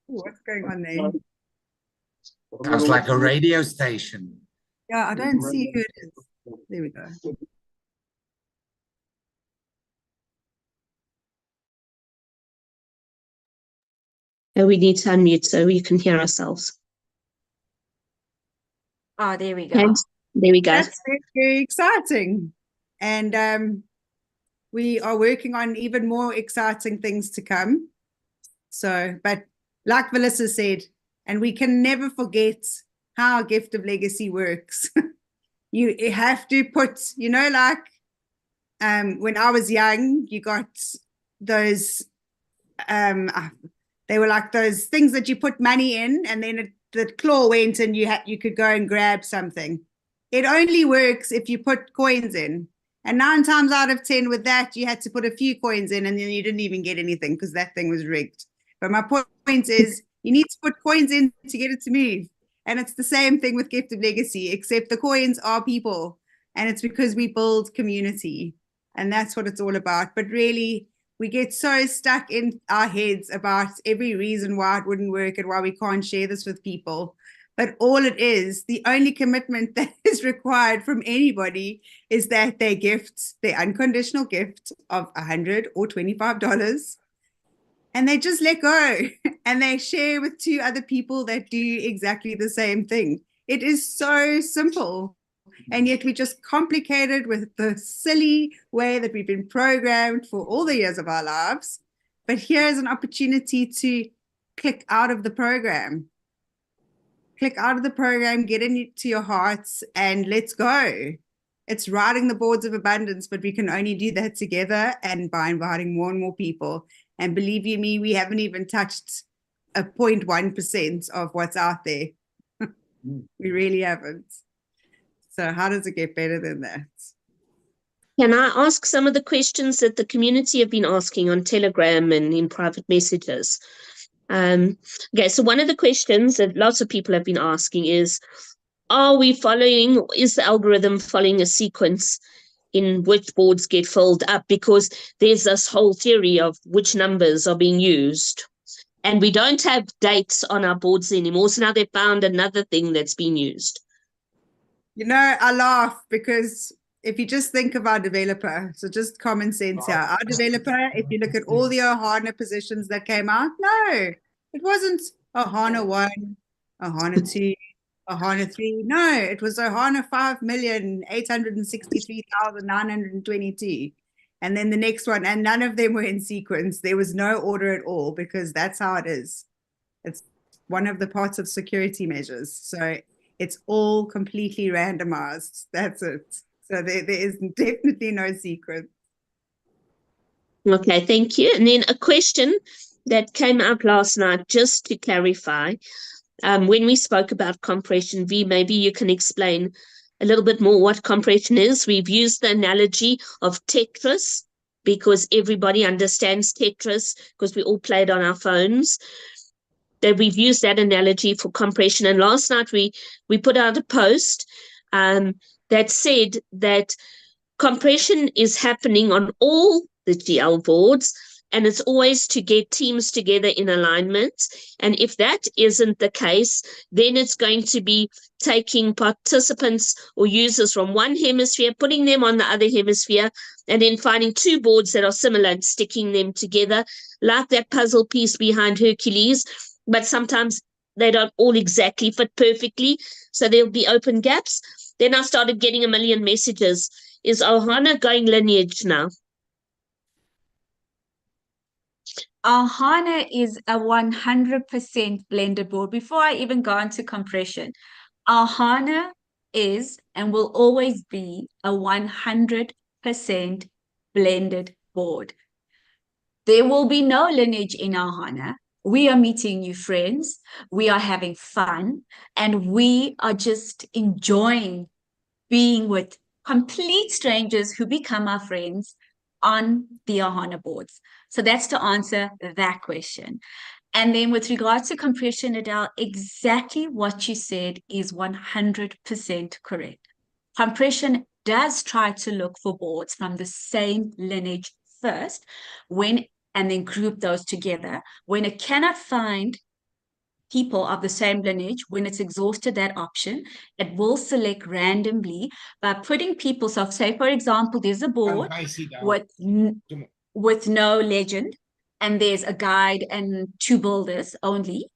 S12: What's going on there?
S11: Sounds like a radio station.
S12: Yeah, I don't see who it is. There we go.
S2: We need to unmute so we can hear ourselves.
S13: Oh, there we go.
S2: And there we go.
S12: That's very exciting. And we are working on even more exciting things to come. So, but like Melissa said, and we can never forget how Gift of Legacy works. You have to put, you know, like when I was young, you got those, they were like those things that you put money in, and then the claw went and you could go and grab something. It only works if you put coins in. And 9 times out of 10 with that, you had to put a few coins in and then you didn't even get anything because that thing was rigged. But my point is, you need to put coins in to get it to move. And it's the same thing with Gift of Legacy, except the coins are people. And it's because we build community. And that's what it's all about. But really, we get so stuck in our heads about every reason why it wouldn't work and why we can't share this with people. But all it is, the only commitment that is required from anybody is that they gift their unconditional gift of $100 or $25. And they just let go and they share with 2 other people that do exactly the same thing. It is so simple. And yet we just complicate it with the silly way that we've been programmed for all the years of our lives. But here's an opportunity to click out of the program. Click out of the program, get into your hearts, and let's go. It's riding the boards of abundance, but we can only do that together and by inviting more and more people. And believe you me, we haven't even touched a 0.1% of what's out there. We really haven't. So how does it get better than that?
S2: Can I ask some of the questions that the community have been asking on Telegram and in private messages? Okay, so one of the questions that lots of people have been asking is the algorithm following a sequence in which boards get filled up? Because there's this whole theory of which numbers are being used. And we don't have dates on our boards anymore. So now they found another thing that's been used.
S12: You know, I laugh because if you just think of our developer, so just common sense here, our developer, if you look at all the Ohana positions that came out, no, it wasn't Ohana 1, Ohana 2, Ohana 3. No, it was Ohana 5,863,922. And then the next one, and none of them were in sequence. There was no order at all because that's how it is. It's one of the parts of security measures. So it's all completely randomized. That's it. So there is definitely no sequence.
S2: Okay, thank you. And then a question that came out last night, just to clarify, when we spoke about compression, V, maybe you can explain a little bit more what compression is. We've used the analogy of Tetris because everybody understands Tetris because we all play it on our phones. That we've used that analogy for compression. And last night we put out a post that said that compression is happening on all the GL boards, and it's always to get teams together in alignment. And if that isn't the case, then it's going to be taking participants or users from one hemisphere, putting them on the other hemisphere, and then finding two boards that are similar and sticking them together, like that puzzle piece behind Hercules. But sometimes they don't all exactly fit perfectly, so there'll be open gaps. Then I started getting a million messages. Is Ohana going lineage now?
S13: Ohana is a 100% blended board. Before I even go into compression, Ohana is and will always be a 100% blended board. There will be no lineage in Ohana. We are meeting new friends, we are having fun, and we are just enjoying being with complete strangers who become our friends on the Ohana boards. So that's to answer that question. And then with regards to compression, Adele, exactly what you said is 100% correct. Compression does try to look for boards from the same lineage first, and then group those together. When it cannot find people of the same lineage, when it's exhausted that option, it will select randomly by putting people. So say, for example, there's a board with no legend, and there's a guide and two builders only.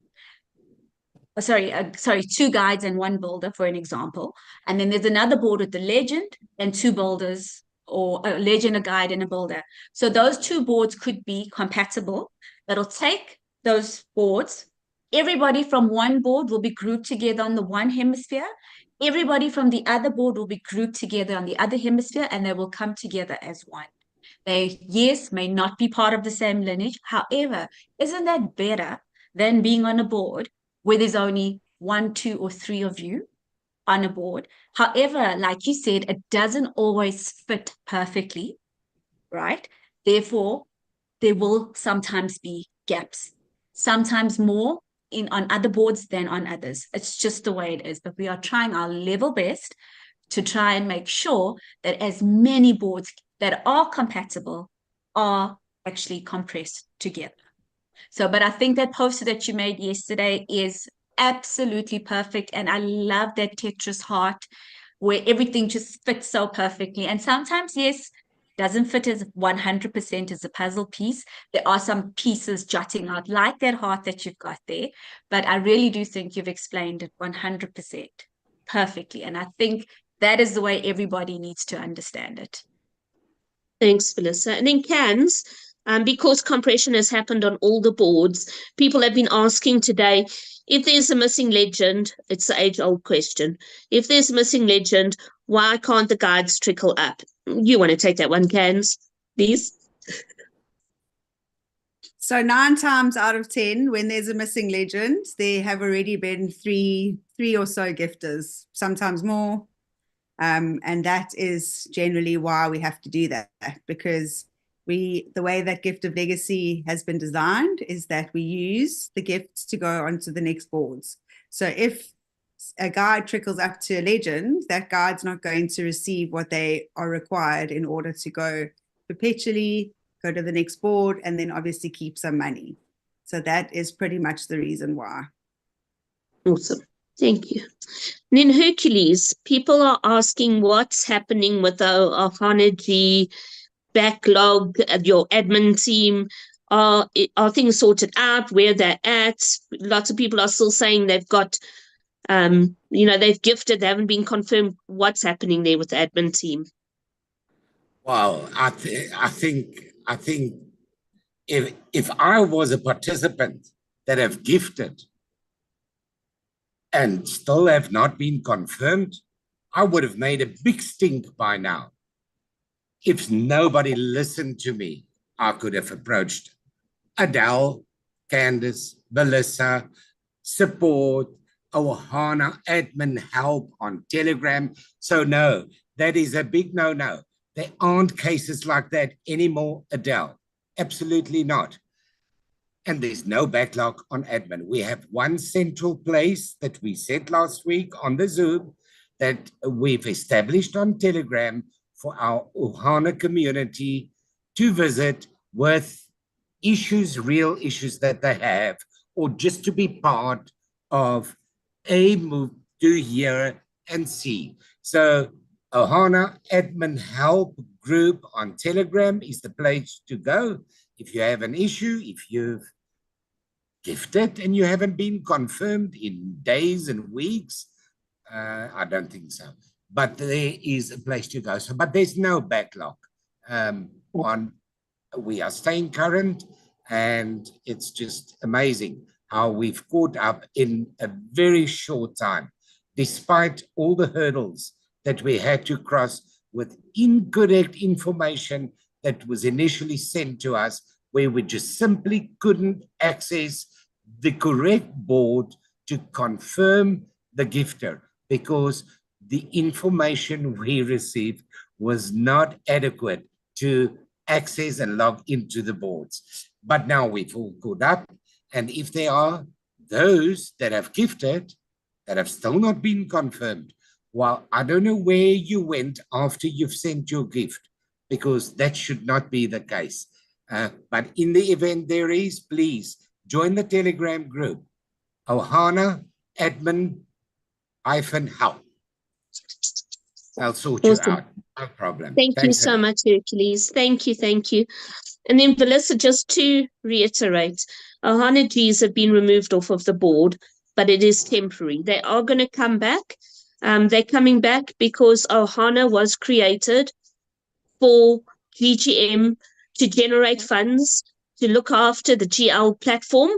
S13: Two guides and one builder, for an example. And then there's another board with the legend and two builders, or a legend, a guide, and a builder. So those two boards could be compatible. That'll take those boards. Everybody from one board will be grouped together on the one hemisphere. Everybody from the other board will be grouped together on the other hemisphere, and they will come together as one. They, yes, may not be part of the same lineage. However, isn't that better than being on a board where there's only 1, 2, or 3 of you on a board? However, like you said, it doesn't always fit perfectly, right? Therefore, there will sometimes be gaps, sometimes more on other boards than on others. It's just the way it is. But we are trying our level best to try and make sure that as many boards that are compatible are actually compressed together. So, but I think that poster that you made yesterday is absolutely perfect. And I love that Tetris heart where everything just fits so perfectly. And sometimes, yes, doesn't fit as 100% as a puzzle piece. There are some pieces jutting out like that heart that you've got there. But I really do think you've explained it 100% perfectly. And I think that is the way everybody needs to understand it.
S2: Thanks, Melissa. And in cans, because compression has happened on all the boards, people have been asking today, if there's a missing legend, it's the age-old question. If there's a missing legend, why can't the guides trickle up? You want to take that one, Cans, please?
S12: So 9 times out of 10, when there's a missing legend, there have already been three or so gifters, sometimes more. And that is generally why we have to do that, because the way that Gift of Legacy has been designed is that we use the gifts to go onto the next boards. So if a guide trickles up to a legend, that guide's not going to receive what they are required in order to go perpetually, go to the next board, and then obviously keep some money. So that is pretty much the reason why.
S2: Awesome. Thank you. And then Hercules, people are asking what's happening with the Ohana G backlog, your admin team. Are things sorted out, where they're at? Lots of people are still saying they've got, they've gifted, they haven't been confirmed. What's happening there with the admin team?
S11: Well, I think if I was a participant that have gifted and still have not been confirmed, I would have made a big stink by now. If nobody listened to me, I could have approached Adele, Candice, Melissa, support, Ohana, admin help on Telegram. So no, that is a big no-no. There aren't cases like that anymore, Adele. Absolutely not. And there's no backlog on admin. We have one central place that we said last week on the Zoom that we've established on Telegram for our Ohana community to visit with issues, real issues that they have, or just to be part of a move to hear and see. So Ohana admin help group on Telegram is the place to go. If you have an issue, if you've gifted and you haven't been confirmed in days and weeks, I don't think so. But there is a place to go. So, but there's no backlog. We are staying current, and it's just amazing how we've caught up in a very short time, despite all the hurdles that we had to cross with incorrect information that was initially sent to us, where we just simply couldn't access the correct board to confirm the gifter because the information we received was not adequate to access and log into the boards. But now we've all caught up, and if there are those that have gifted that have still not been confirmed, well, I don't know where you went after you've sent your gift, because that should not be the case. But in the event there is, please join the Telegram group, Ohana admin -help. I'll sort you out. No problem.
S2: Thank you so much, Hercules. Thank you. And then Melissa, just to reiterate, Ohana Gs have been removed off of the board, but it is temporary. They are going to come back. They're coming back because Ohana was created for GGM to generate funds, to look after the GL platform.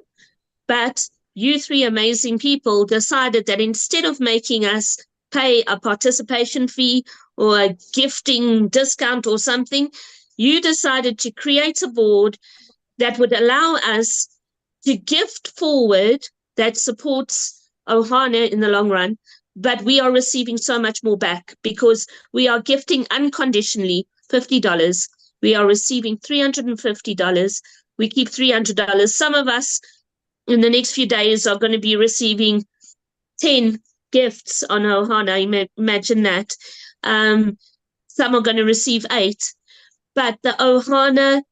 S2: But you three amazing people decided that instead of making us pay a participation fee or a gifting discount or something, you decided to create a board that would allow us to gift forward that supports Ohana in the long run, but we are receiving so much more back because we are gifting unconditionally $50. We are receiving $350. We keep $300. Some of us in the next few days are going to be receiving 10 gifts on Ohana. Imagine that. Some are going to receive 8. But the Ohana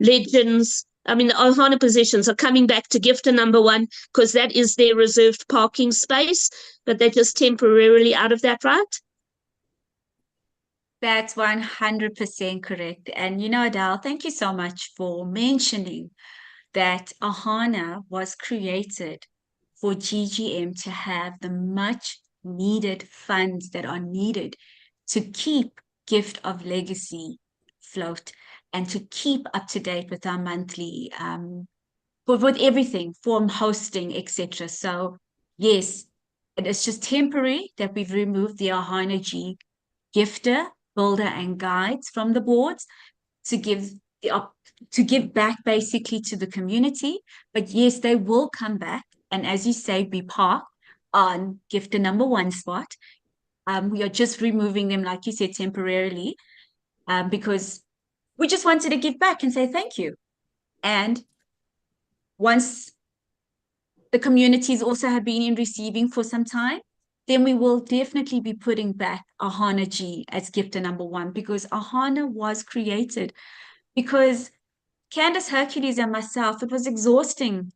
S2: legends, the Ohana positions are coming back to gifter number 1 because that is their reserved parking space, but they're just temporarily out of that, right?
S13: That's 100% correct. And Adele, thank you so much for mentioning that Ohana was created for GGM to have the much needed funds that are needed to keep Gift of Legacy float and to keep up to date with our monthly with everything from hosting, etc. So yes, it is just temporary that we've removed the Ohana G gifter, builder, and guides from the boards to give back basically to the community. But yes, they will come back, and as you say, be parked on gifter number 1 spot. We are just removing them, like you said, temporarily, because we just wanted to give back and say thank you. And once the communities also have been in receiving for some time, then we will definitely be putting back Ohana G as gifter number 1, because Ohana was created because Candace, Hercules, and myself, it was exhausting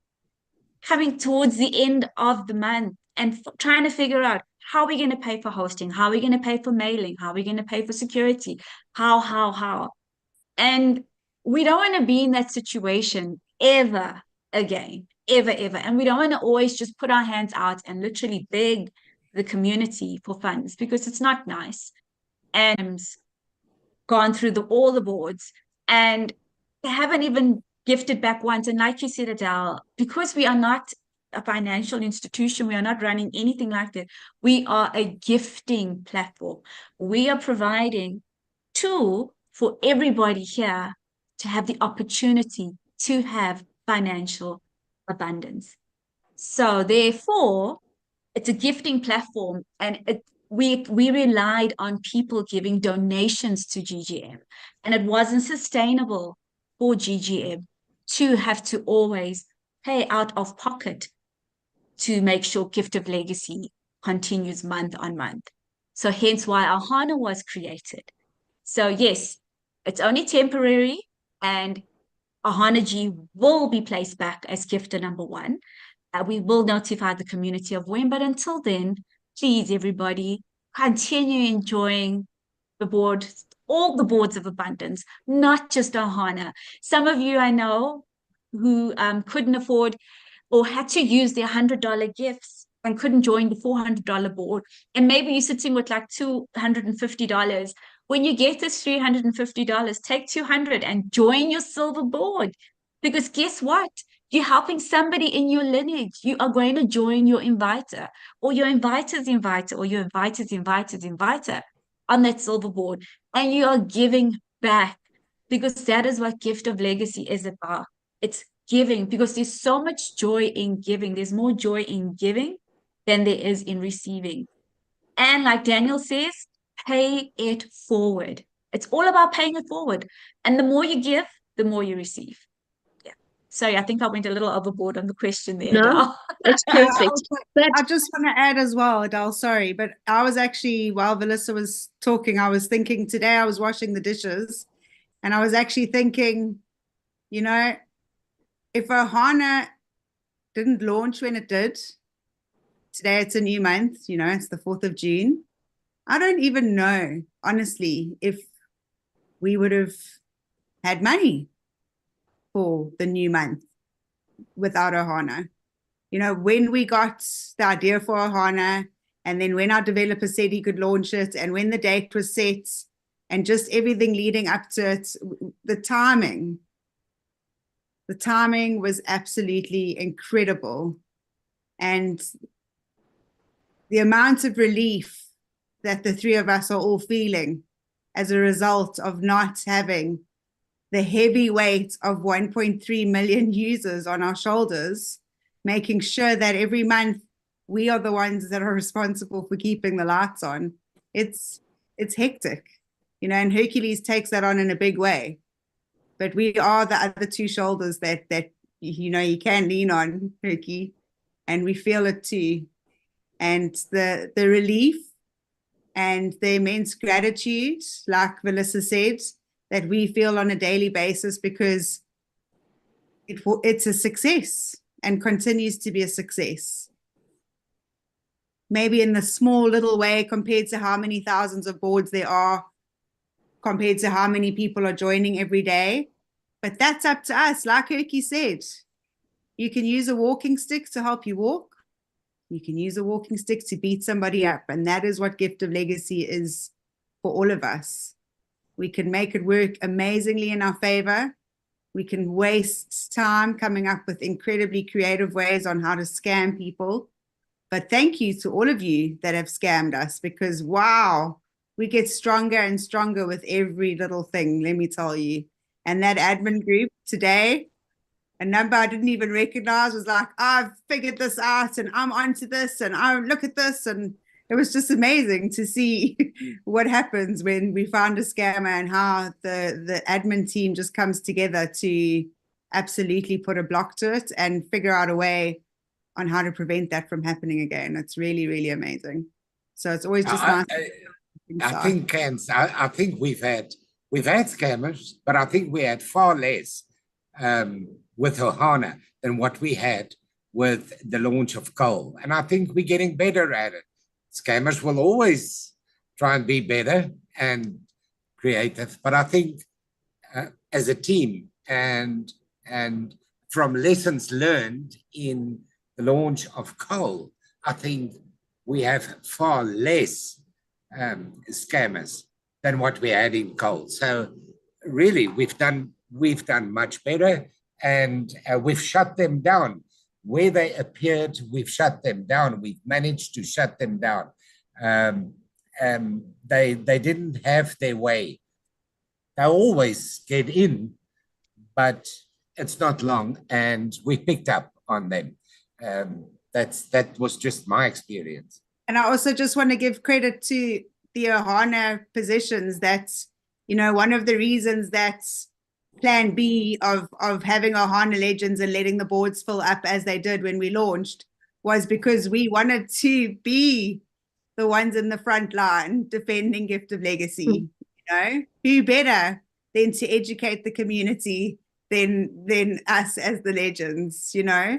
S13: coming towards the end of the month and trying to figure out how are we going to pay for hosting, how are we going to pay for mailing, how are we going to pay for security, how. And we don't want to be in that situation ever again, ever. And we don't want to always just put our hands out and literally beg the community for funds, because it's not nice. And gone through all the boards, and they haven't even gifted back once. And like you said, Adele, because we are not a financial institution, we are not running anything like that. We are a gifting platform. We are providing tool for everybody here to have the opportunity to have financial abundance. So therefore, it's a gifting platform, and we relied on people giving donations to GGM, and it wasn't sustainable for GGM to have to always pay out of pocket to make sure Gift of Legacy continues month on month. So hence why Ohana was created. So yes, it's only temporary, and Ohana G will be placed back as gifter number 1. We will notify the community of when, but until then, please, everybody, continue enjoying the board, all the boards of abundance, not just Ohana. Some of you I know who couldn't afford or had to use their $100 gifts and couldn't join the $400 board. And maybe you're sitting with like $250. When you get this $350, take $200 and join your silver board. Because guess what? You're helping somebody in your lineage. You are going to join your inviter, or your inviter's inviter, or your inviter's inviter's inviter on that silver board. And you are giving back, because that is what Gift of Legacy is about. It's giving, because there's so much joy in giving. There's more joy in giving than there is in receiving. And like Daniel says, pay it forward. It's all about paying it forward. And the more you give, the more you receive. Yeah. Sorry, I think I went a little overboard on the question there,
S2: No,
S13: Adele.
S2: it's perfect. But
S12: I just want to add as well, Adele, sorry, but I was actually, while Melissa was talking, I was thinking today I was washing the dishes, and I was actually thinking, you know, if Ohana didn't launch when it did, today it's a new month, you know, it's the 4th of June. I don't even know, honestly, if we would have had money for the new month without Ohana. You know, when we got the idea for Ohana, and then when our developer said he could launch it, and when the date was set, and just everything leading up to it, the timing was absolutely incredible. And the amount of relief that the three of us are all feeling as a result of not having the heavy weight of 1.3 million users on our shoulders, making sure that every month we are the ones that are responsible for keeping the lights on. It's hectic, you know, and Hercules takes that on in a big way. But we are the other two shoulders that you know, you can lean on, Herky, and we feel it too. And the relief and the immense gratitude, like Melissa said, that we feel on a daily basis, because it's a success and continues to be a success. Maybe in the small little way compared to how many thousands of boards there are, compared to how many people are joining every day. But that's up to us. Like Herky said, you can use a walking stick to help you walk. You can use a walking stick to beat somebody up. And that is what Gift of Legacy is for all of us. We can make it work amazingly in our favor. We can waste time coming up with incredibly creative ways on how to scam people. But thank you to all of you that have scammed us, because wow, we get stronger and stronger with every little thing, let me tell you. And that admin group today, a number I didn't even recognize, was like, I've figured this out and I'm onto this and I look at this, and it was just amazing to see what happens when we find a scammer and how the admin team just comes together to absolutely put a block to it and figure out a way on how to prevent that from happening again. It's really, really amazing. So it's always just nice.
S11: I think, I think we've had scammers, but I think we had far less with Ohana than what we had with the launch of coal. And I think we're getting better at it. Scammers will always try and be better and creative, but I think as a team and from lessons learned in the launch of coal, I think we have far less scammers than what we had in coal. So really, we've done much better, and we've shut them down. Where they appeared, we've shut them down. We've managed to shut them down. They didn't have their way. They always get in, but it's not long, and we picked up on them. That was just my experience.
S12: And I also just want to give credit to the Ohana positions. That's, you know, one of the reasons that plan B of having Ohana Legends and letting the boards fill up as they did when we launched was because we wanted to be the ones in the front line defending Gift of Legacy. You know, who better than to educate the community than us as the legends, you know?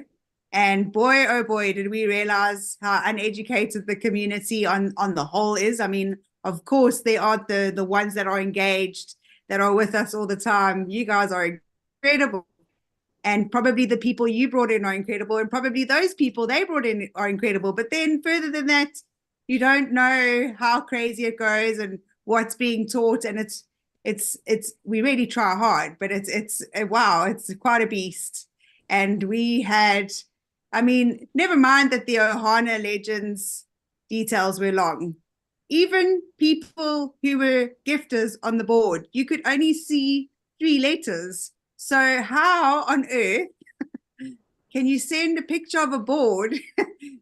S12: And boy, oh boy, did we realize how uneducated the community on the whole is. I mean, of course, they are the ones that are engaged, that are with us all the time. You guys are incredible. And probably the people you brought in are incredible. And probably those people they brought in are incredible. But then further than that, you don't know how crazy it goes and what's being taught. And we really try hard, but it's wow, it's quite a beast. And we had, I mean, never mind that the Ohana Legends details were long. Even people who were gifters on the board, you could only see 3 letters. So how on earth can you send a picture of a board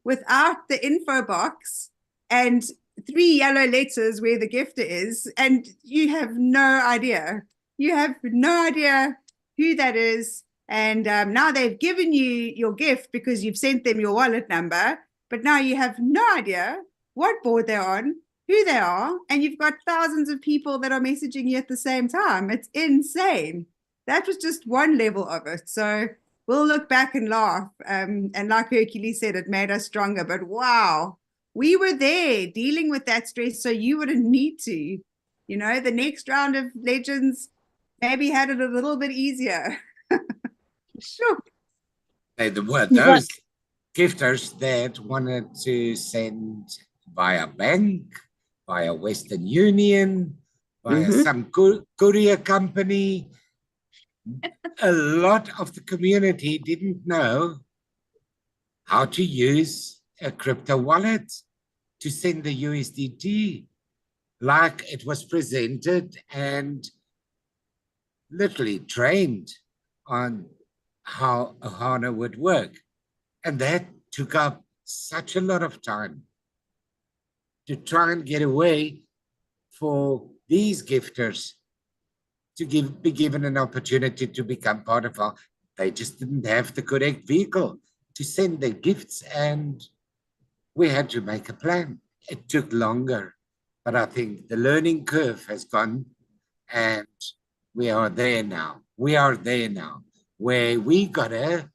S12: without the info box and 3 yellow letters where the gifter is, and you have no idea? You have no idea who that is. And now they've given you your gift because you've sent them your wallet number, but now you have no idea what board they're on, who they are, and you've got thousands of people that are messaging you at the same time. It's insane. That was just one level of it. So we'll look back and laugh. And like Hercules said, it made us stronger. But wow, we were there dealing with that stress, so you wouldn't need to. You know, the next round of Legends maybe had it a little bit easier. Sure.
S11: There were those gifters that wanted to send via bank, via Western Union, via some courier company. A lot of the community didn't know how to use a crypto wallet to send the USDT like it was presented and literally trained on how Ohana would work. And that took up such a lot of time to try and get away for these gifters to be given an opportunity to become part of our. They just didn't have the correct vehicle to send their gifts, and we had to make a plan. It took longer, but I think the learning curve has gone, and we are there now. We are there now, where we gotta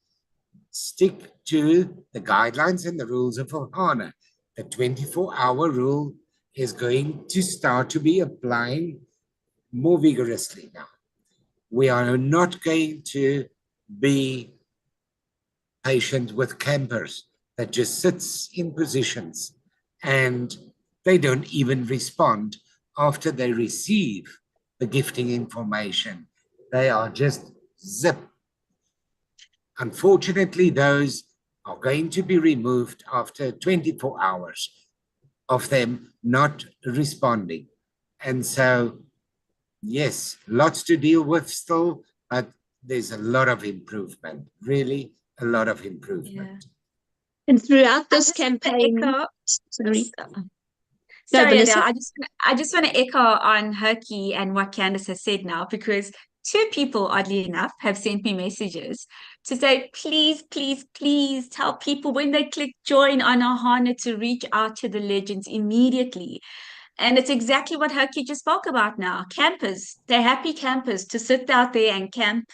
S11: stick to the guidelines and the rules of Ohana. The 24-hour rule is going to start to be applying more vigorously now. We are not going to be patient with campers that just sits in positions and they don't even respond after they receive the gifting information. They are just zip. Unfortunately, those are going to be removed after 24 hours of them not responding. And so, yes, lots to deal with still, but there's a lot of improvement, really a lot of improvement.
S2: And throughout this campaign, sorry.
S13: Sorry,
S2: Melissa.
S13: Adele. I just want to echo on Herky and what Candace has said now, because two people, oddly enough, have sent me messages to say, please, please, please tell people when they click join on Ohana to reach out to the legends immediately. And it's exactly what Herky just spoke about now. Campers, they're happy campers to sit out there and camp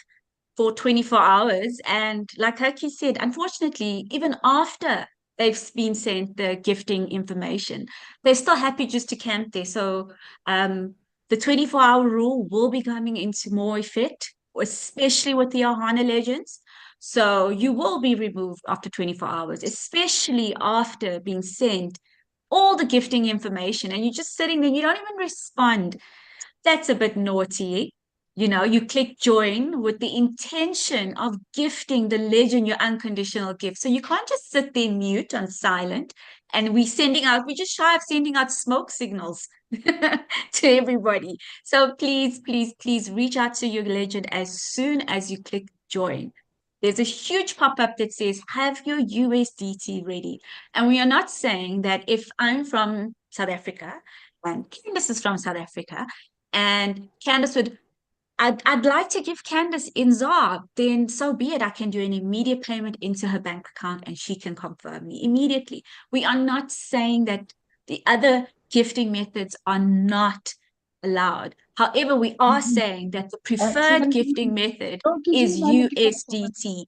S13: for 24 hours. And like Herky said, unfortunately, even after they've been sent the gifting information, they're still happy just to camp there. So the 24-hour rule will be coming into more effect, especially with the Ohana legends. So you will be removed after 24 hours, especially after being sent all the gifting information and you're just sitting there, you don't even respond. That's a bit naughty. You know, you click join with the intention of gifting the legend your unconditional gift. So you can't just sit there mute on silent and we're just shy of sending out smoke signals to everybody. So please, please, please reach out to your legend as soon as you click join. There's a huge pop-up that says, have your USDT ready. And we are not saying that if I'm from South Africa and Candace is from South Africa and Candace I'd like to give Candace in ZAR, then so be it. I can do an immediate payment into her bank account and she can confirm me immediately. We are not saying that the other gifting methods are not allowed. However, we are saying that the preferred gifting method is USDT.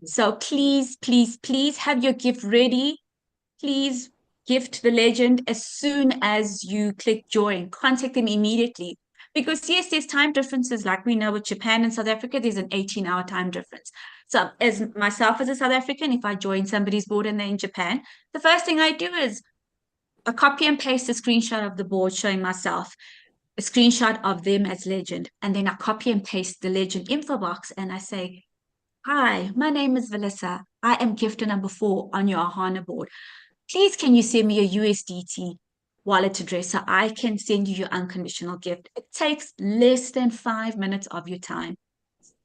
S13: So please, please, please have your gift ready. Please gift the legend as soon as you click join. Contact them immediately. Because yes, there's time differences, like we know with Japan and South Africa, there's an 18-hour time difference. So as myself as a South African, if I join somebody's board and they're in Japan, the first thing I do is a copy and paste a screenshot of the board showing myself, a screenshot of them as legend, and then I copy and paste the legend info box and I say, hi, my name is Melissa. I am gifter number 4 on your Ohana board. Please can you send me a USDT wallet address so I can send you your unconditional gift. It takes less than 5 minutes of your time.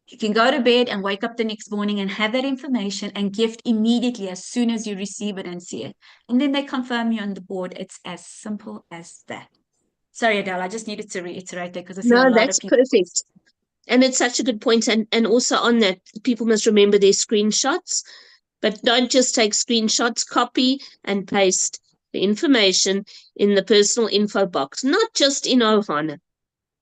S13: You can go to bed and wake up the next morning and have that information and gift immediately as soon as you receive it and see it. And then they confirm you on the board. It's as simple as that. Sorry, Adele, I just needed to reiterate that because I see a lot
S2: that's
S13: of people.
S2: perfect. And it's such a good point. And also on that, people must remember their screenshots, but don't just take screenshots, copy and paste the information in the personal info box, not just in Ohana,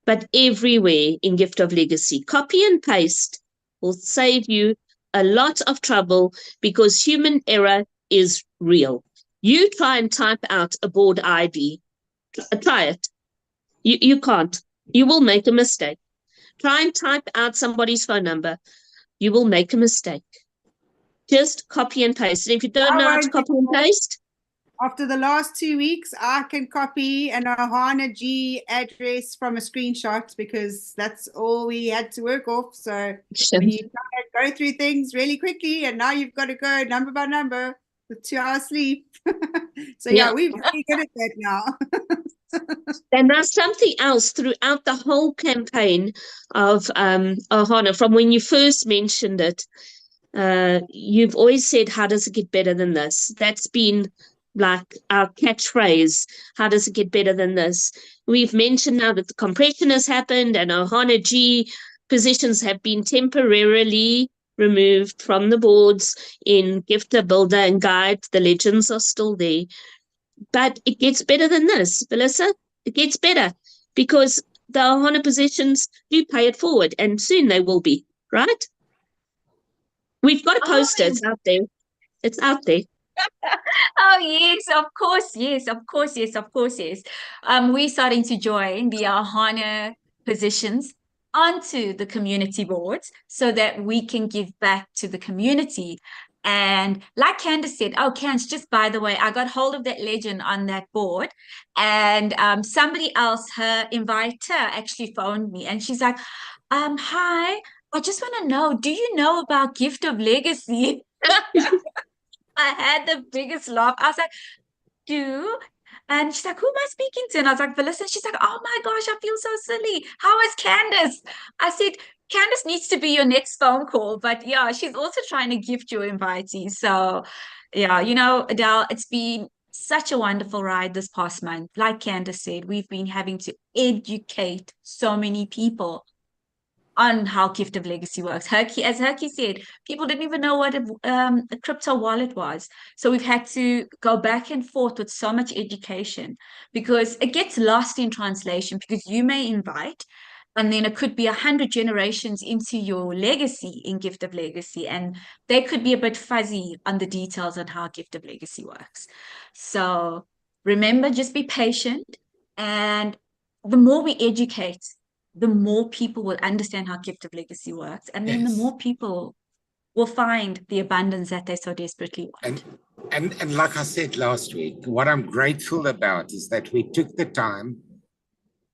S2: but everywhere in Gift of Legacy. Copy and paste will save you a lot of trouble because human error is real. You try and type out a board ID. Try it. You can't. You will make a mistake. Try and type out somebody's phone number. You will make a mistake. Just copy and paste. And if you don't know how to copy and paste,
S12: after the last 2 weeks, I can copy an Ohana G address from a screenshot because that's all we had to work off. So when you try to go through things really quickly and now you've got to go number by number with 2 hours sleep. So yeah, we're really good at that now.
S2: And there's something else throughout the whole campaign of Ohana, from when you first mentioned it, you've always said, how does it get better than this? That's been like our catchphrase. How does it get better than this? We've mentioned now that the compression has happened and Ohana G positions have been temporarily removed from the boards in Gifter, Builder and Guide. The legends are still there. But it gets better than this, Melissa. It gets better because the Ohana positions do pay it forward and soon they will be, right? We've got to post it. It's out there. It's out there.
S13: Oh yes, of course, yes, of course, yes, of course, yes. We're starting to join the Ohana positions onto the community boards so that we can give back to the community. And like Candace said, oh, Candace, just by the way, I got hold of that legend on that board, and somebody else, her inviter, actually phoned me, and she's like, hi, I just want to know, do you know about Gift of Legacy? I had the biggest laugh. I was like, do? And she's like, who am I speaking to? And I was like, Melissa. She's like, oh my gosh, I feel so silly. How is Candace? I said, Candace needs to be your next phone call. But yeah, she's also trying to gift your invitees. So yeah, you know, Adele, it's been such a wonderful ride this past month. Like Candace said, we've been having to educate so many people on how Gift of Legacy works. As Herky said, people didn't even know what a crypto wallet was. So we've had to go back and forth with so much education because it gets lost in translation, because you may invite, and then it could be 100 generations into your legacy in Gift of Legacy, and they could be a bit fuzzy on the details on how Gift of Legacy works. So remember, just be patient, and the more we educate, the more people will understand how Gift of Legacy works, and then the more people will find the abundance that they so desperately want.
S11: And like I said last week, what I'm grateful about is that we took the time,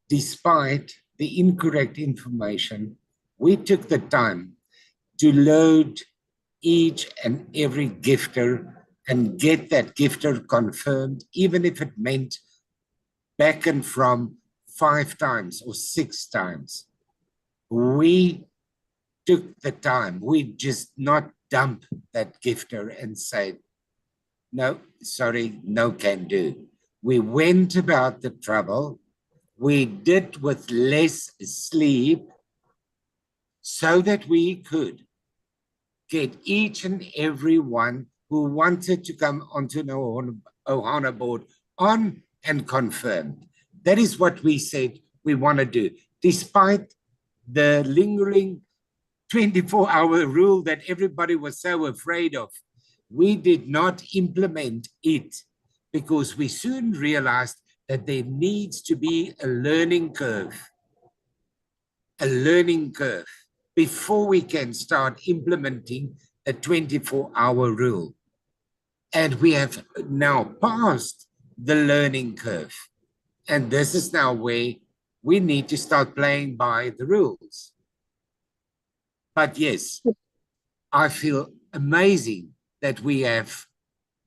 S11: despite the incorrect information, we took the time to load each and every gifter and get that gifter confirmed, even if it meant back and from 5 times or 6 times. We took the time. We just not dump that gifter and say, no, sorry, no can do. We went about the trouble. We did with less sleep so that we could get each and every one who wanted to come onto an Ohana board on and confirmed. That is what we said we want to do, despite the lingering 24-hour rule that everybody was so afraid of. We did not implement it because we soon realized that there needs to be a learning curve before we can start implementing a 24-hour rule. And we have now passed the learning curve. And this is now where we need to start playing by the rules. But yes, I feel amazing that we have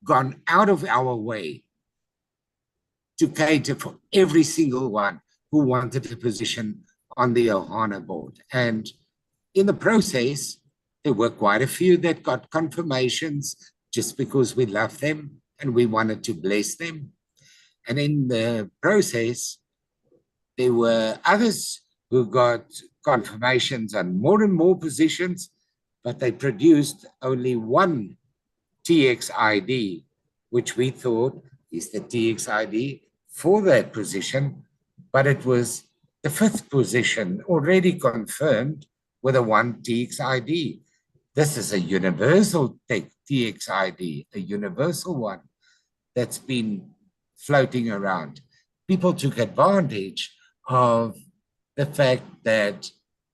S11: gone out of our way to cater for every single one who wanted a position on the Ohana board. And in the process, there were quite a few that got confirmations just because we love them and we wanted to bless them. And in the process, there were others who got confirmations on more and more positions, but they produced only one TX ID, which we thought is the TX ID for that position, but it was the 5th position already confirmed with a 1 TX ID. This is a universal TX ID, a universal one that's been floating around. People took advantage of the fact that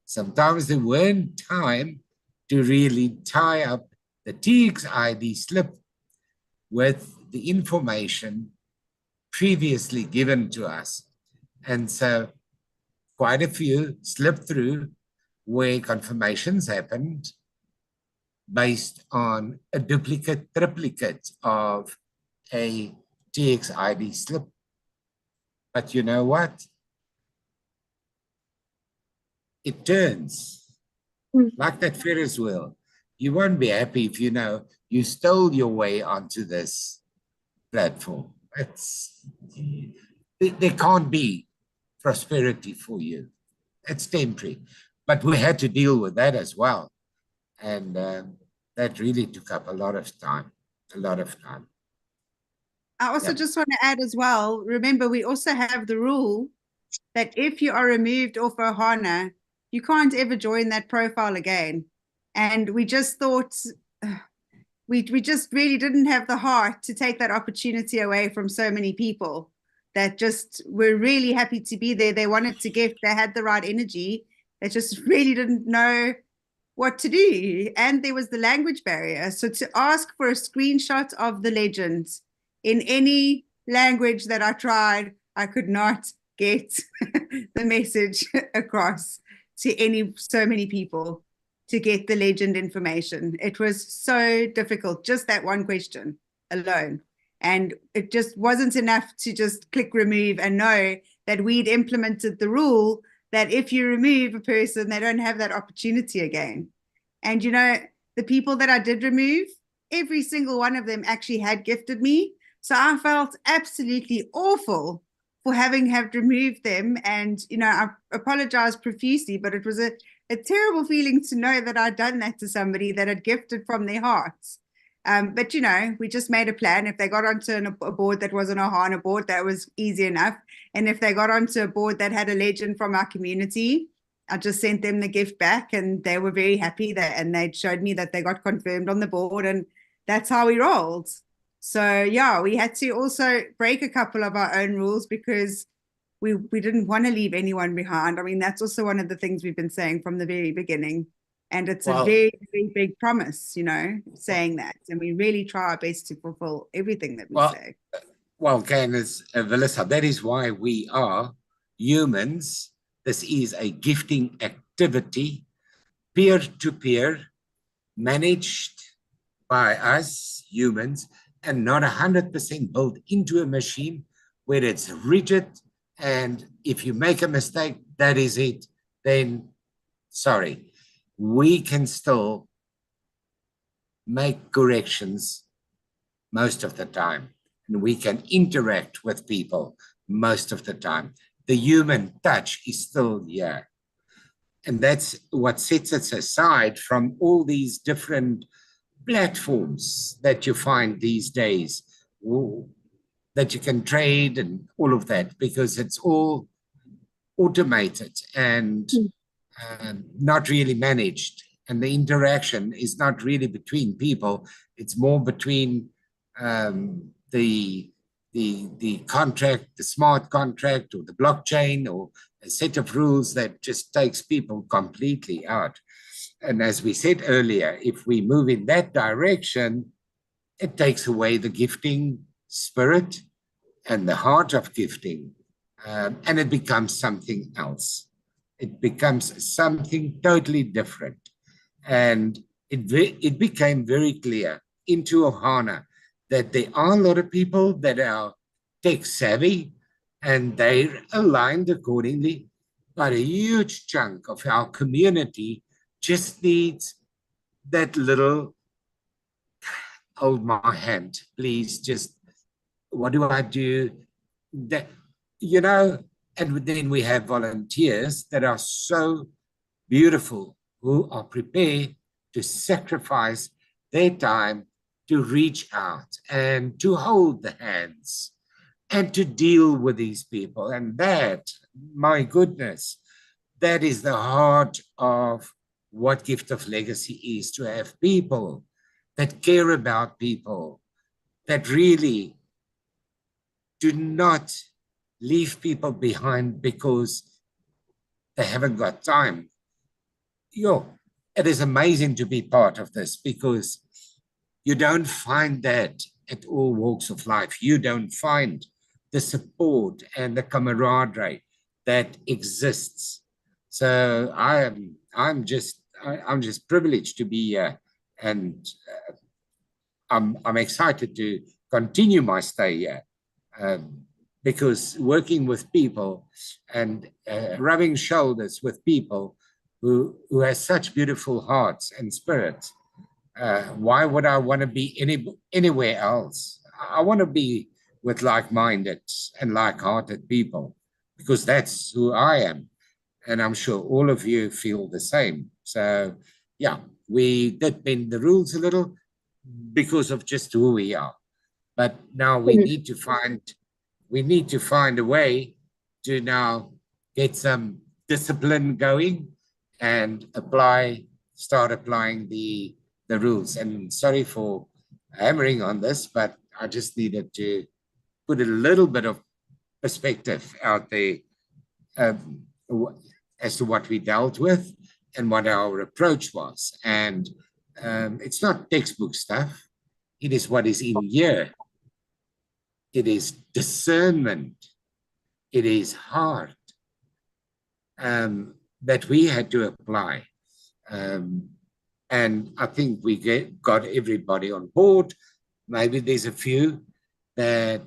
S11: sometimes there weren't time to really tie up the TX ID slip with the information previously given to us. And so quite a few slipped through where confirmations happened based on a duplicate, triplicate of a TX ID slip. But you know what? It turns like that Ferris wheel. You won't be happy if you know you stole your way onto this platform. There can't be prosperity for you. It's temporary. But we had to deal with that as well. And that really took up a lot of time,
S12: I also just want to add as well, remember, we also have the rule that if you are removed off Ohana, you can't ever join that profile again. And we just thought, we just really didn't have the heart to take that opportunity away from so many people that just were really happy to be there. They wanted to gift, they had the right energy. They just really didn't know what to do. And there was the language barrier. So to ask for a screenshot of the legends in any language that I tried, I could not get the message across to so many people to get the legend information. It was so difficult, just that one question alone. And it just wasn't enough to just click remove and know that we'd implemented the rule that if you remove a person, they don't have that opportunity again. And, you know, the people that I did remove, every single one of them actually had gifted me. So I felt absolutely awful for having have removed them. And, you know, I apologized profusely, but it was a terrible feeling to know that I'd done that to somebody that had gifted from their hearts. But, you know, we just made a plan. If they got onto a board that was an Ohana board, that was easy enough. And if they got onto a board that had a legend from our community, I just sent them the gift back, and they were very happy that, and they showed me that they got confirmed on the board, and that's how we rolled. So yeah, we had to also break a couple of our own rules because we didn't want to leave anyone behind. I mean, that's also one of the things we've been saying from the very beginning. And it's a very, very big promise, you know, saying that. And we really try our best to fulfill everything that we say.
S11: Well, Candace, Melissa, that is why we are humans. This is a gifting activity, peer-to-peer, managed by us humans, and not 100% built into a machine where it's rigid. And if you make a mistake, that is it. Then, sorry, we can still make corrections most of the time. And we can interact with people most of the time. The human touch is still here. And that's what sets us aside from all these different platforms that you find these days, that you can trade and all of that, because it's all automated and not really managed. And the interaction is not really between people. It's more between the contract, the smart contract, or the blockchain, or a set of rules that just takes people completely out. And as we said earlier, if we move in that direction, it takes away the gifting spirit and the heart of gifting, and it becomes something else. It becomes something totally different. And it became very clear into Ohana that there are a lot of people that are tech savvy, and they're aligned accordingly, but a huge chunk of our community just needs that little, hold my hand, please, just, what do I do? That, you know, and then we have volunteers that are so beautiful, who are prepared to sacrifice their time to reach out and to hold the hands and to deal with these people. And that, my goodness, that is the heart of what Gift of Legacy is, to have people that care about people, that really do not leave people behind because they haven't got time. It is amazing to be part of this, because you don't find that at all walks of life. You don't find the support and the camaraderie that exists. So I'm just privileged to be here, and I'm excited to continue my stay here, because working with people and rubbing shoulders with people who has such beautiful hearts and spirits, why would I want to be anywhere else? I want to be with like-minded and like-hearted people, because that's who I am. And I'm sure all of you feel the same. So yeah, we did bend the rules a little because of just who we are. But now we need to find a way to now get some discipline going and start applying the rules. And sorry for hammering on this, but I just needed to put a little bit of perspective out there as to what we dealt with and what our approach was. And it's not textbook stuff. It is what is in here. It is discernment. It is heart that we had to apply. And I think we got everybody on board. Maybe there's a few that,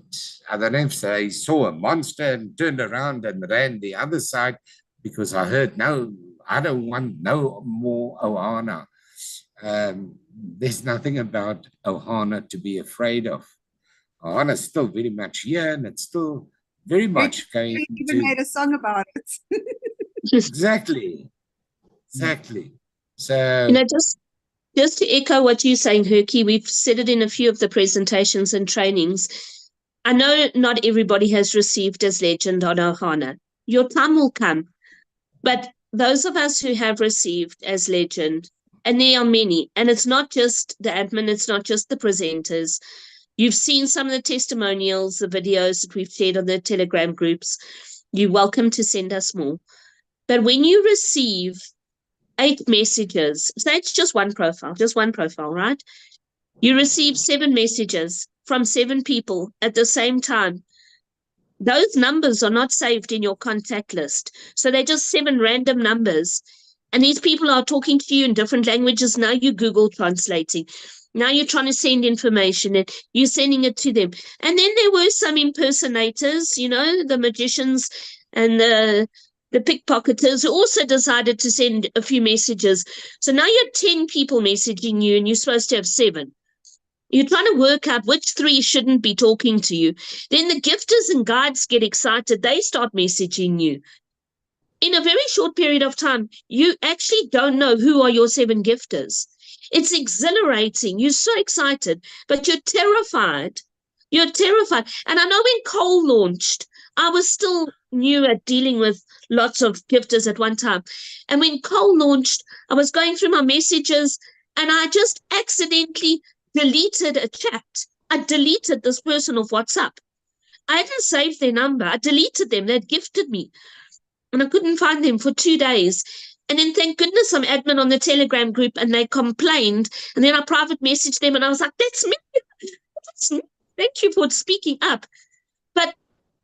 S11: I don't know if they saw a monster and turned around and ran the other side, because I heard, no, I don't want no more Ohana. There's nothing about Ohana to be afraid of. Ohana's still very much here, and it's still very much going
S12: They even
S11: to
S12: made a song about it.
S11: exactly. So
S2: You know, just to echo what you're saying, Herky, we've said it in a few of the presentations and trainings. I know not everybody has received as legend on Ohana. Your time will come. But those of us who have received as legend, and there are many, and it's not just the admin, it's not just the presenters. You've seen some of the testimonials, the videos that we've shared on the Telegram groups. You're welcome to send us more. But when you receive 8 messages, say it's just one profile, right? You receive 7 messages from 7 people at the same time. Those numbers are not saved in your contact list. So they're just 7 random numbers. And these people are talking to you in different languages. Now you Google translating. Now you're trying to send information and you're sending it to them. And then there were some impersonators, you know, the magicians and the pickpocketers who also decided to send a few messages. So now you have 10 people messaging you and you're supposed to have 7. You're trying to work out which 3 shouldn't be talking to you. Then the gifters and guides get excited. They start messaging you. In a very short period of time, you actually don't know who are your 7 gifters. It's exhilarating. You're so excited, but you're terrified. You're terrified. And I know when Cole launched, I was still new at dealing with lots of gifters at one time. And when Cole launched, I was going through my messages and I just accidentally deleted a chat. I deleted this person off WhatsApp. I hadn't saved their number. I deleted them. They'd gifted me. And I couldn't find them for 2 days. And then thank goodness I'm admin on the Telegram group and they complained. And then I private messaged them and I was like, that's me. That's me. Thank you for speaking up. But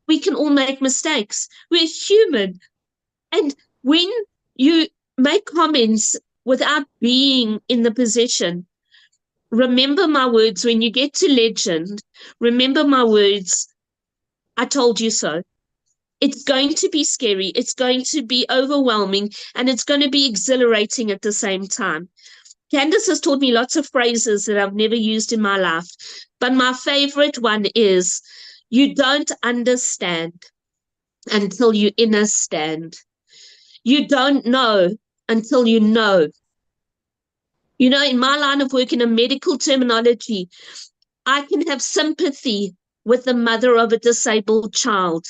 S2: we can all make mistakes. We're human. And when you make comments without being in the position, remember my words when you get to legend. Remember my words. I told you so. It's going to be scary. It's going to be overwhelming and it's going to be exhilarating at the same time. Candace has taught me lots of phrases that I've never used in my life, but my favorite one is, you don't understand until you understand. You don't know until you know. You know, in my line of work in a medical terminology, I can have sympathy with the mother of a disabled child,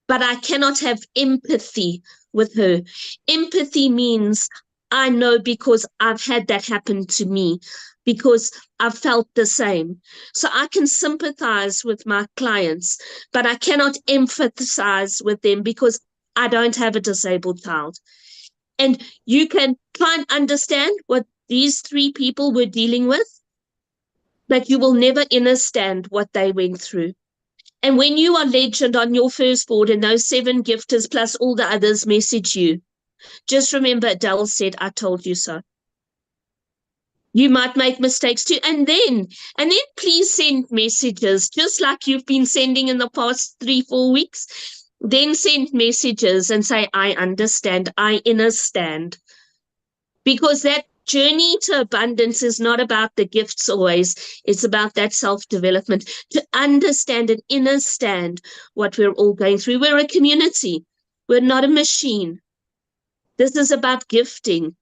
S2: but I cannot have empathy with her. Empathy means I know because I've had that happen to me, because I've felt the same. So I can sympathize with my clients, but I cannot empathize with them because I don't have a disabled child. And you can try and understand what these 3 people were dealing with, but you will never understand what they went through. And when you are legend on your first board and those 7 gifters plus all the others message you, just remember Adele said, I told you so. You might make mistakes too. And then please send messages, just like you've been sending in the past 3-4 weeks. Then send messages and say, I understand, I understand. Because that journey to abundance is not about the gifts always. It's about that self-development, to understand and understand what we're all going through. We're a community. We're not a machine. This is about gifting.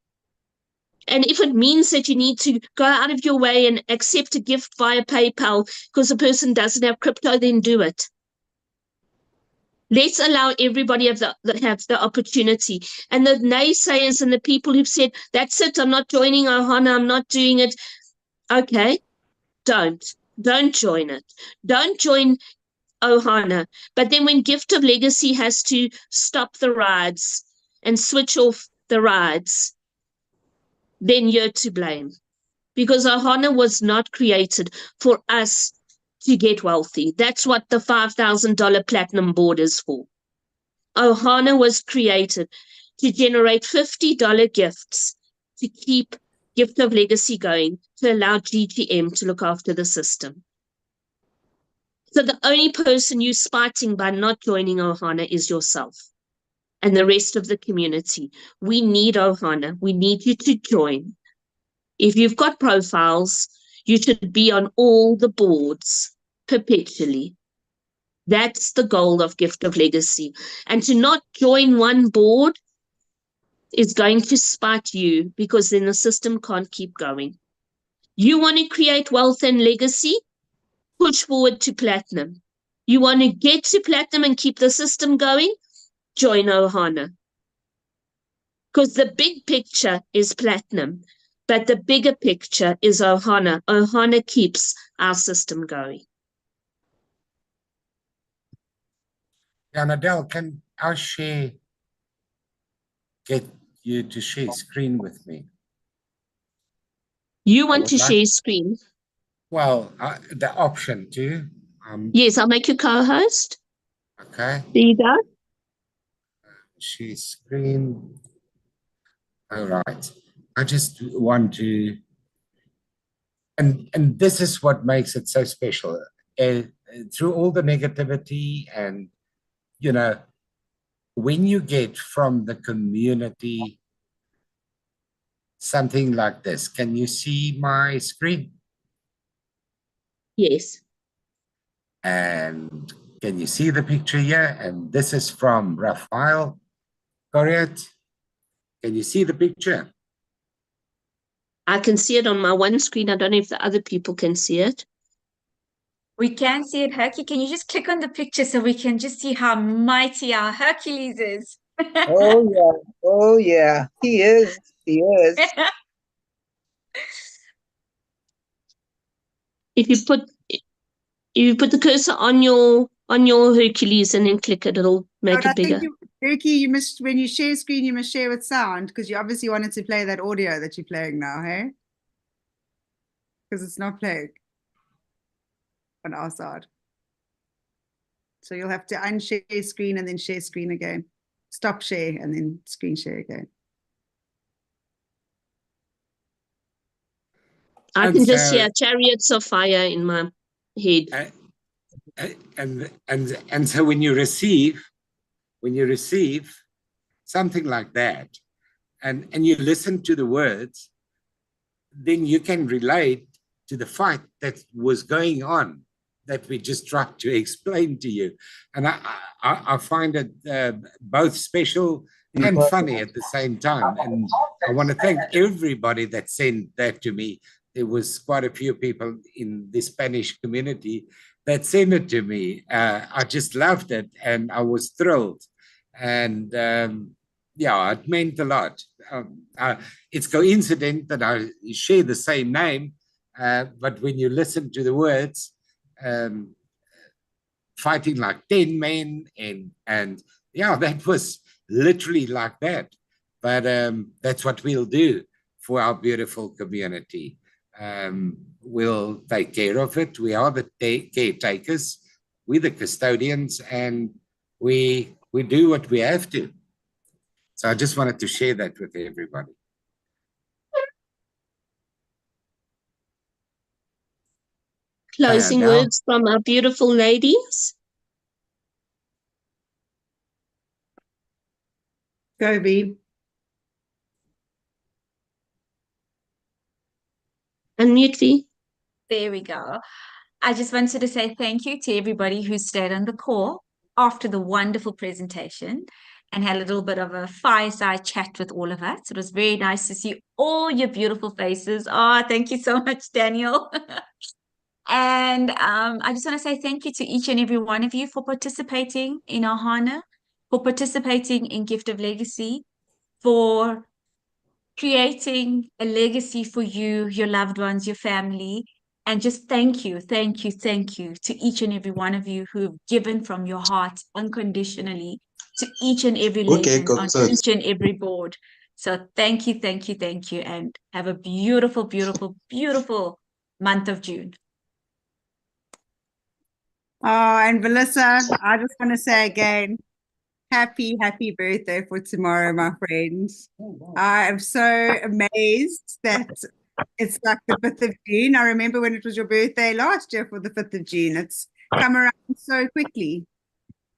S2: And if it means that you need to go out of your way and accept a gift via PayPal because the person doesn't have crypto, then do it. Let's allow everybody have the opportunity. And the naysayers and the people who've said, that's it, I'm not joining Ohana, I'm not doing it. Okay, don't join it. Don't join Ohana. But then when Gift of Legacy has to stop the rides and switch off the rides, then you're to blame. Because Ohana was not created for us to get wealthy. That's what the $5,000 platinum board is for. Ohana was created to generate $50 gifts to keep Gift of Legacy going, to allow GTM to look after the system. So the only person you're spiting by not joining Ohana is yourself and the rest of the community. We need Ohana. We need you to join. If you've got profiles, you should be on all the boards. perpetually. That's the goal of Gift of Legacy. And to not join one board is going to spite you, because then the system can't keep going. You want to create wealth and legacy? Push forward to platinum. You want to get to platinum and keep the system going? Join Ohana. Because the big picture is platinum, but the bigger picture is Ohana. Ohana keeps our system going.
S11: And Adele, can I get you to share screen with me?
S2: You want to share screen?
S11: Well, the option to.
S2: Yes, I'll make you co-host.
S11: Okay.
S2: There you go.
S11: Share screen. All right. I just want to, and this is what makes it so special. Through all the negativity and, you know, when you get from the community something like this, can you see my screen?
S2: Yes.
S11: And can you see the picture here? And this is from Rafael Correct. Can you see the picture?
S2: I can see it on my one screen. I don't know if the other people can see it.
S13: We can see it, Herky. Can you just click on the picture so we can just see how mighty our Hercules is?
S4: Oh yeah, oh yeah, he is.
S2: If you put the cursor on your Hercules and then click it, it'll make it bigger.
S12: Herky, you must, when you share screen, you must share with sound, because you obviously wanted to play that audio that you're playing now, hey? Because it's not playing on our side. So you'll have to unshare screen and then share screen again. Stop share and then screen share again.
S2: I can just hear Chariots of Fire in my head.
S11: And so when you receive something like that, and you listen to the words, then you can relate to the fight that was going on that we just tried to explain to you. And I find it both special and funny at the same time. And I want to thank everybody that sent that to me. There was quite a few people in the Spanish community that sent it to me. I just loved it and I was thrilled. And yeah, it meant a lot. It's coincident that I share the same name, but when you listen to the words, fighting like 10 men, and yeah, that was literally like that. But that's what we'll do for our beautiful community. We'll take care of it. We are the caretakers, we're the custodians, and we do what we have to. So I just wanted to share that with everybody.
S2: Closing words from our beautiful ladies.
S12: Go, B.
S2: Unmute V.
S13: There we go. I just wanted to say thank you to everybody who stayed on the call after the wonderful presentation and had a little bit of a fireside chat with all of us. It was very nice to see all your beautiful faces. Oh, thank you so much, Daniel. And I just want to say thank you to each and every one of you for participating in Ohana, for participating in Gift of Legacy, for creating a legacy for you, your loved ones, your family. And just thank you to each and every one of you who have given from your heart unconditionally to each and every legend on each and every board. So thank you, and have a beautiful, beautiful, beautiful month of June.
S12: Oh, and Melissa, I just want to say again, happy birthday for tomorrow, my friends. I am so amazed that it's like the 5th of June. I remember when it was your birthday last year for the 5th of June. It's come around so quickly.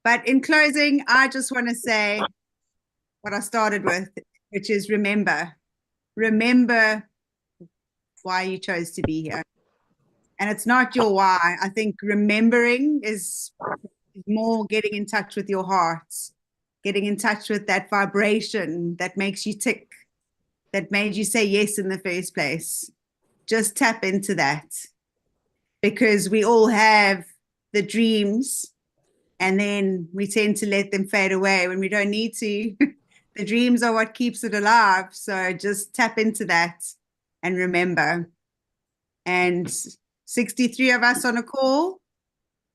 S12: But in closing, I just want to say what I started with, which is remember why you chose to be here. And it's not your why. I think remembering is more getting in touch with your heart, getting in touch with that vibration that makes you tick, that made you say yes in the first place. Just tap into that, because we all have the dreams and then we tend to let them fade away when we don't need to. The dreams are what keeps it alive. So just tap into that and remember. And 63 of us on a call,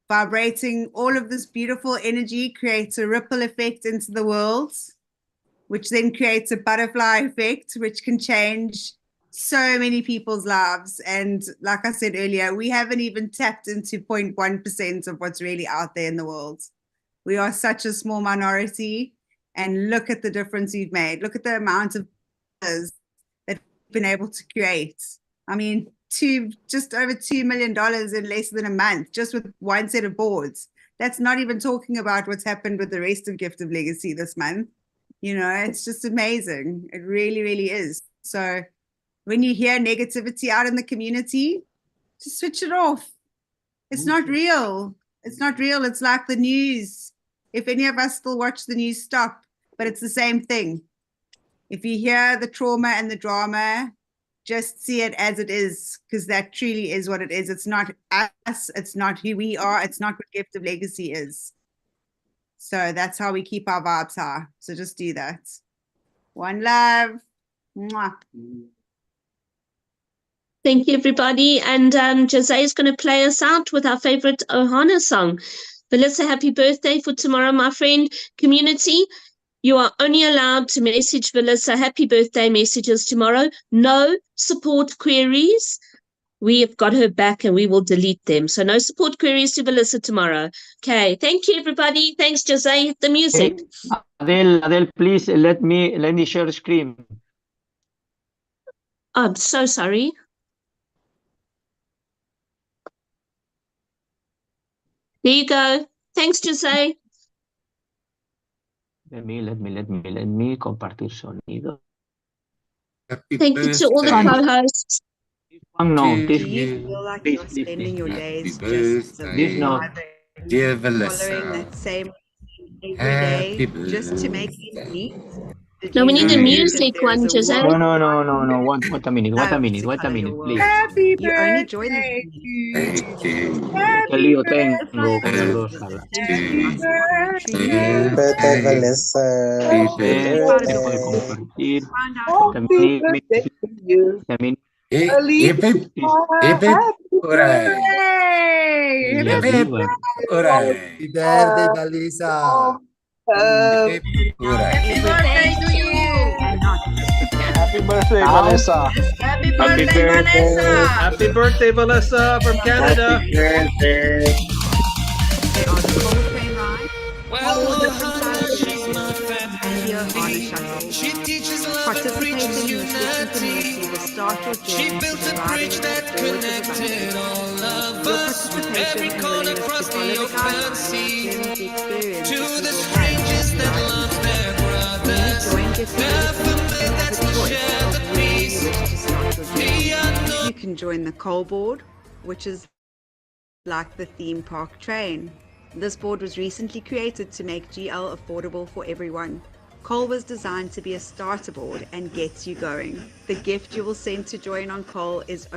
S12: vibrating all of this beautiful energy creates a ripple effect into the world, which then creates a butterfly effect, which can change so many people's lives. And like I said earlier, we haven't even tapped into 0.1% of what's really out there in the world. We are such a small minority, and look at the difference you've made. Look at the amount of that we've been able to create. I mean, just over $2 million in less than a month, just with one set of boards. That's not even talking about what's happened with the rest of Gift of Legacy this month. You know, it's just amazing. It really, really is. So when you hear negativity out in the community, just switch it off. It's not real. It's not real. It's like the news. If any of us still watch the news, stop. But it's the same thing. If you hear the trauma and the drama, just see it as it is, because that truly is what it is. It's not us. It's not who we are. It's not what Gift of Legacy is. So that's how we keep our vibes high. So just do that. One love. Mwah.
S2: Thank you, everybody. And Jose is going to play us out with our favorite Ohana song. Melissa, happy birthday for tomorrow, my friend. Community, you are only allowed to message Melissa happy birthday messages tomorrow. No support queries. We have got her back and we will delete them. So no support queries to Melissa tomorrow. Okay. Thank you, everybody. Thanks, Jose. Hit the music.
S7: Adele, please let me share screen.
S2: I'm so sorry. There you go. Thanks, Jose.
S7: Let me compartir sonido.
S2: Thank you to all the co-hosts.
S7: One note,
S12: Do you feel like you're spending your days just surviving,
S11: dear
S12: following
S11: Melissa.
S12: that same routine every day just to make ends meet?
S2: No, we need a
S12: Did you know
S2: music
S12: that there is
S2: one,
S12: a
S2: Jose.
S7: No. Wait a minute, please.
S12: Happy you only join the
S11: Thank you.
S7: Qué lío tengo con el Rosala.
S14: Birthday, Vanessa.
S7: Se puede compartir. También.
S11: Hip hip hooray. Hip hip hooray.
S14: Happy birthday, Vanessa.
S11: Hip hooray.
S12: Happy birthday to you.
S8: Happy birthday, Vanessa.
S12: Happy birthday, Vanessa.
S6: Happy birthday, Vanessa from Canada.
S14: Happy birthday.
S12: They are the Cold Train Ride,
S1: Well,
S12: all different
S1: Ohana,
S12: sizes
S1: she's my
S12: and here on the
S1: family.
S12: shuttle.
S1: She teaches love and
S12: Participating
S1: preaches
S12: in this different community
S1: unity.
S12: will start your
S1: She
S12: journey
S1: built
S12: to
S1: a
S12: providing
S1: bridge that
S12: forwards of
S1: connected
S12: abundance.
S1: all of
S12: Your
S1: us.
S12: participation
S1: Every
S12: and
S1: corner
S12: willingness to
S1: across
S12: follow
S1: the
S12: the
S1: open
S12: guidelines
S1: sea.
S12: turns the experience
S1: To
S12: that
S1: the
S12: we will have
S1: strangers
S12: as
S1: that
S12: you
S1: love
S12: ride
S1: their
S12: with us. When you
S1: brothers.
S12: join Gift of
S1: Never
S12: Legacy,
S1: made
S12: you have
S1: that
S12: a
S1: to
S12: choice
S1: share
S12: of
S1: the
S12: where you
S1: peace.
S12: wish to start your journey.
S1: The unknown.
S12: You can join the coal board, which is like the theme park train. This board was recently created to make GL affordable for everyone. Coal was designed to be a starter board and gets you going. The gift you will send to join on Coal is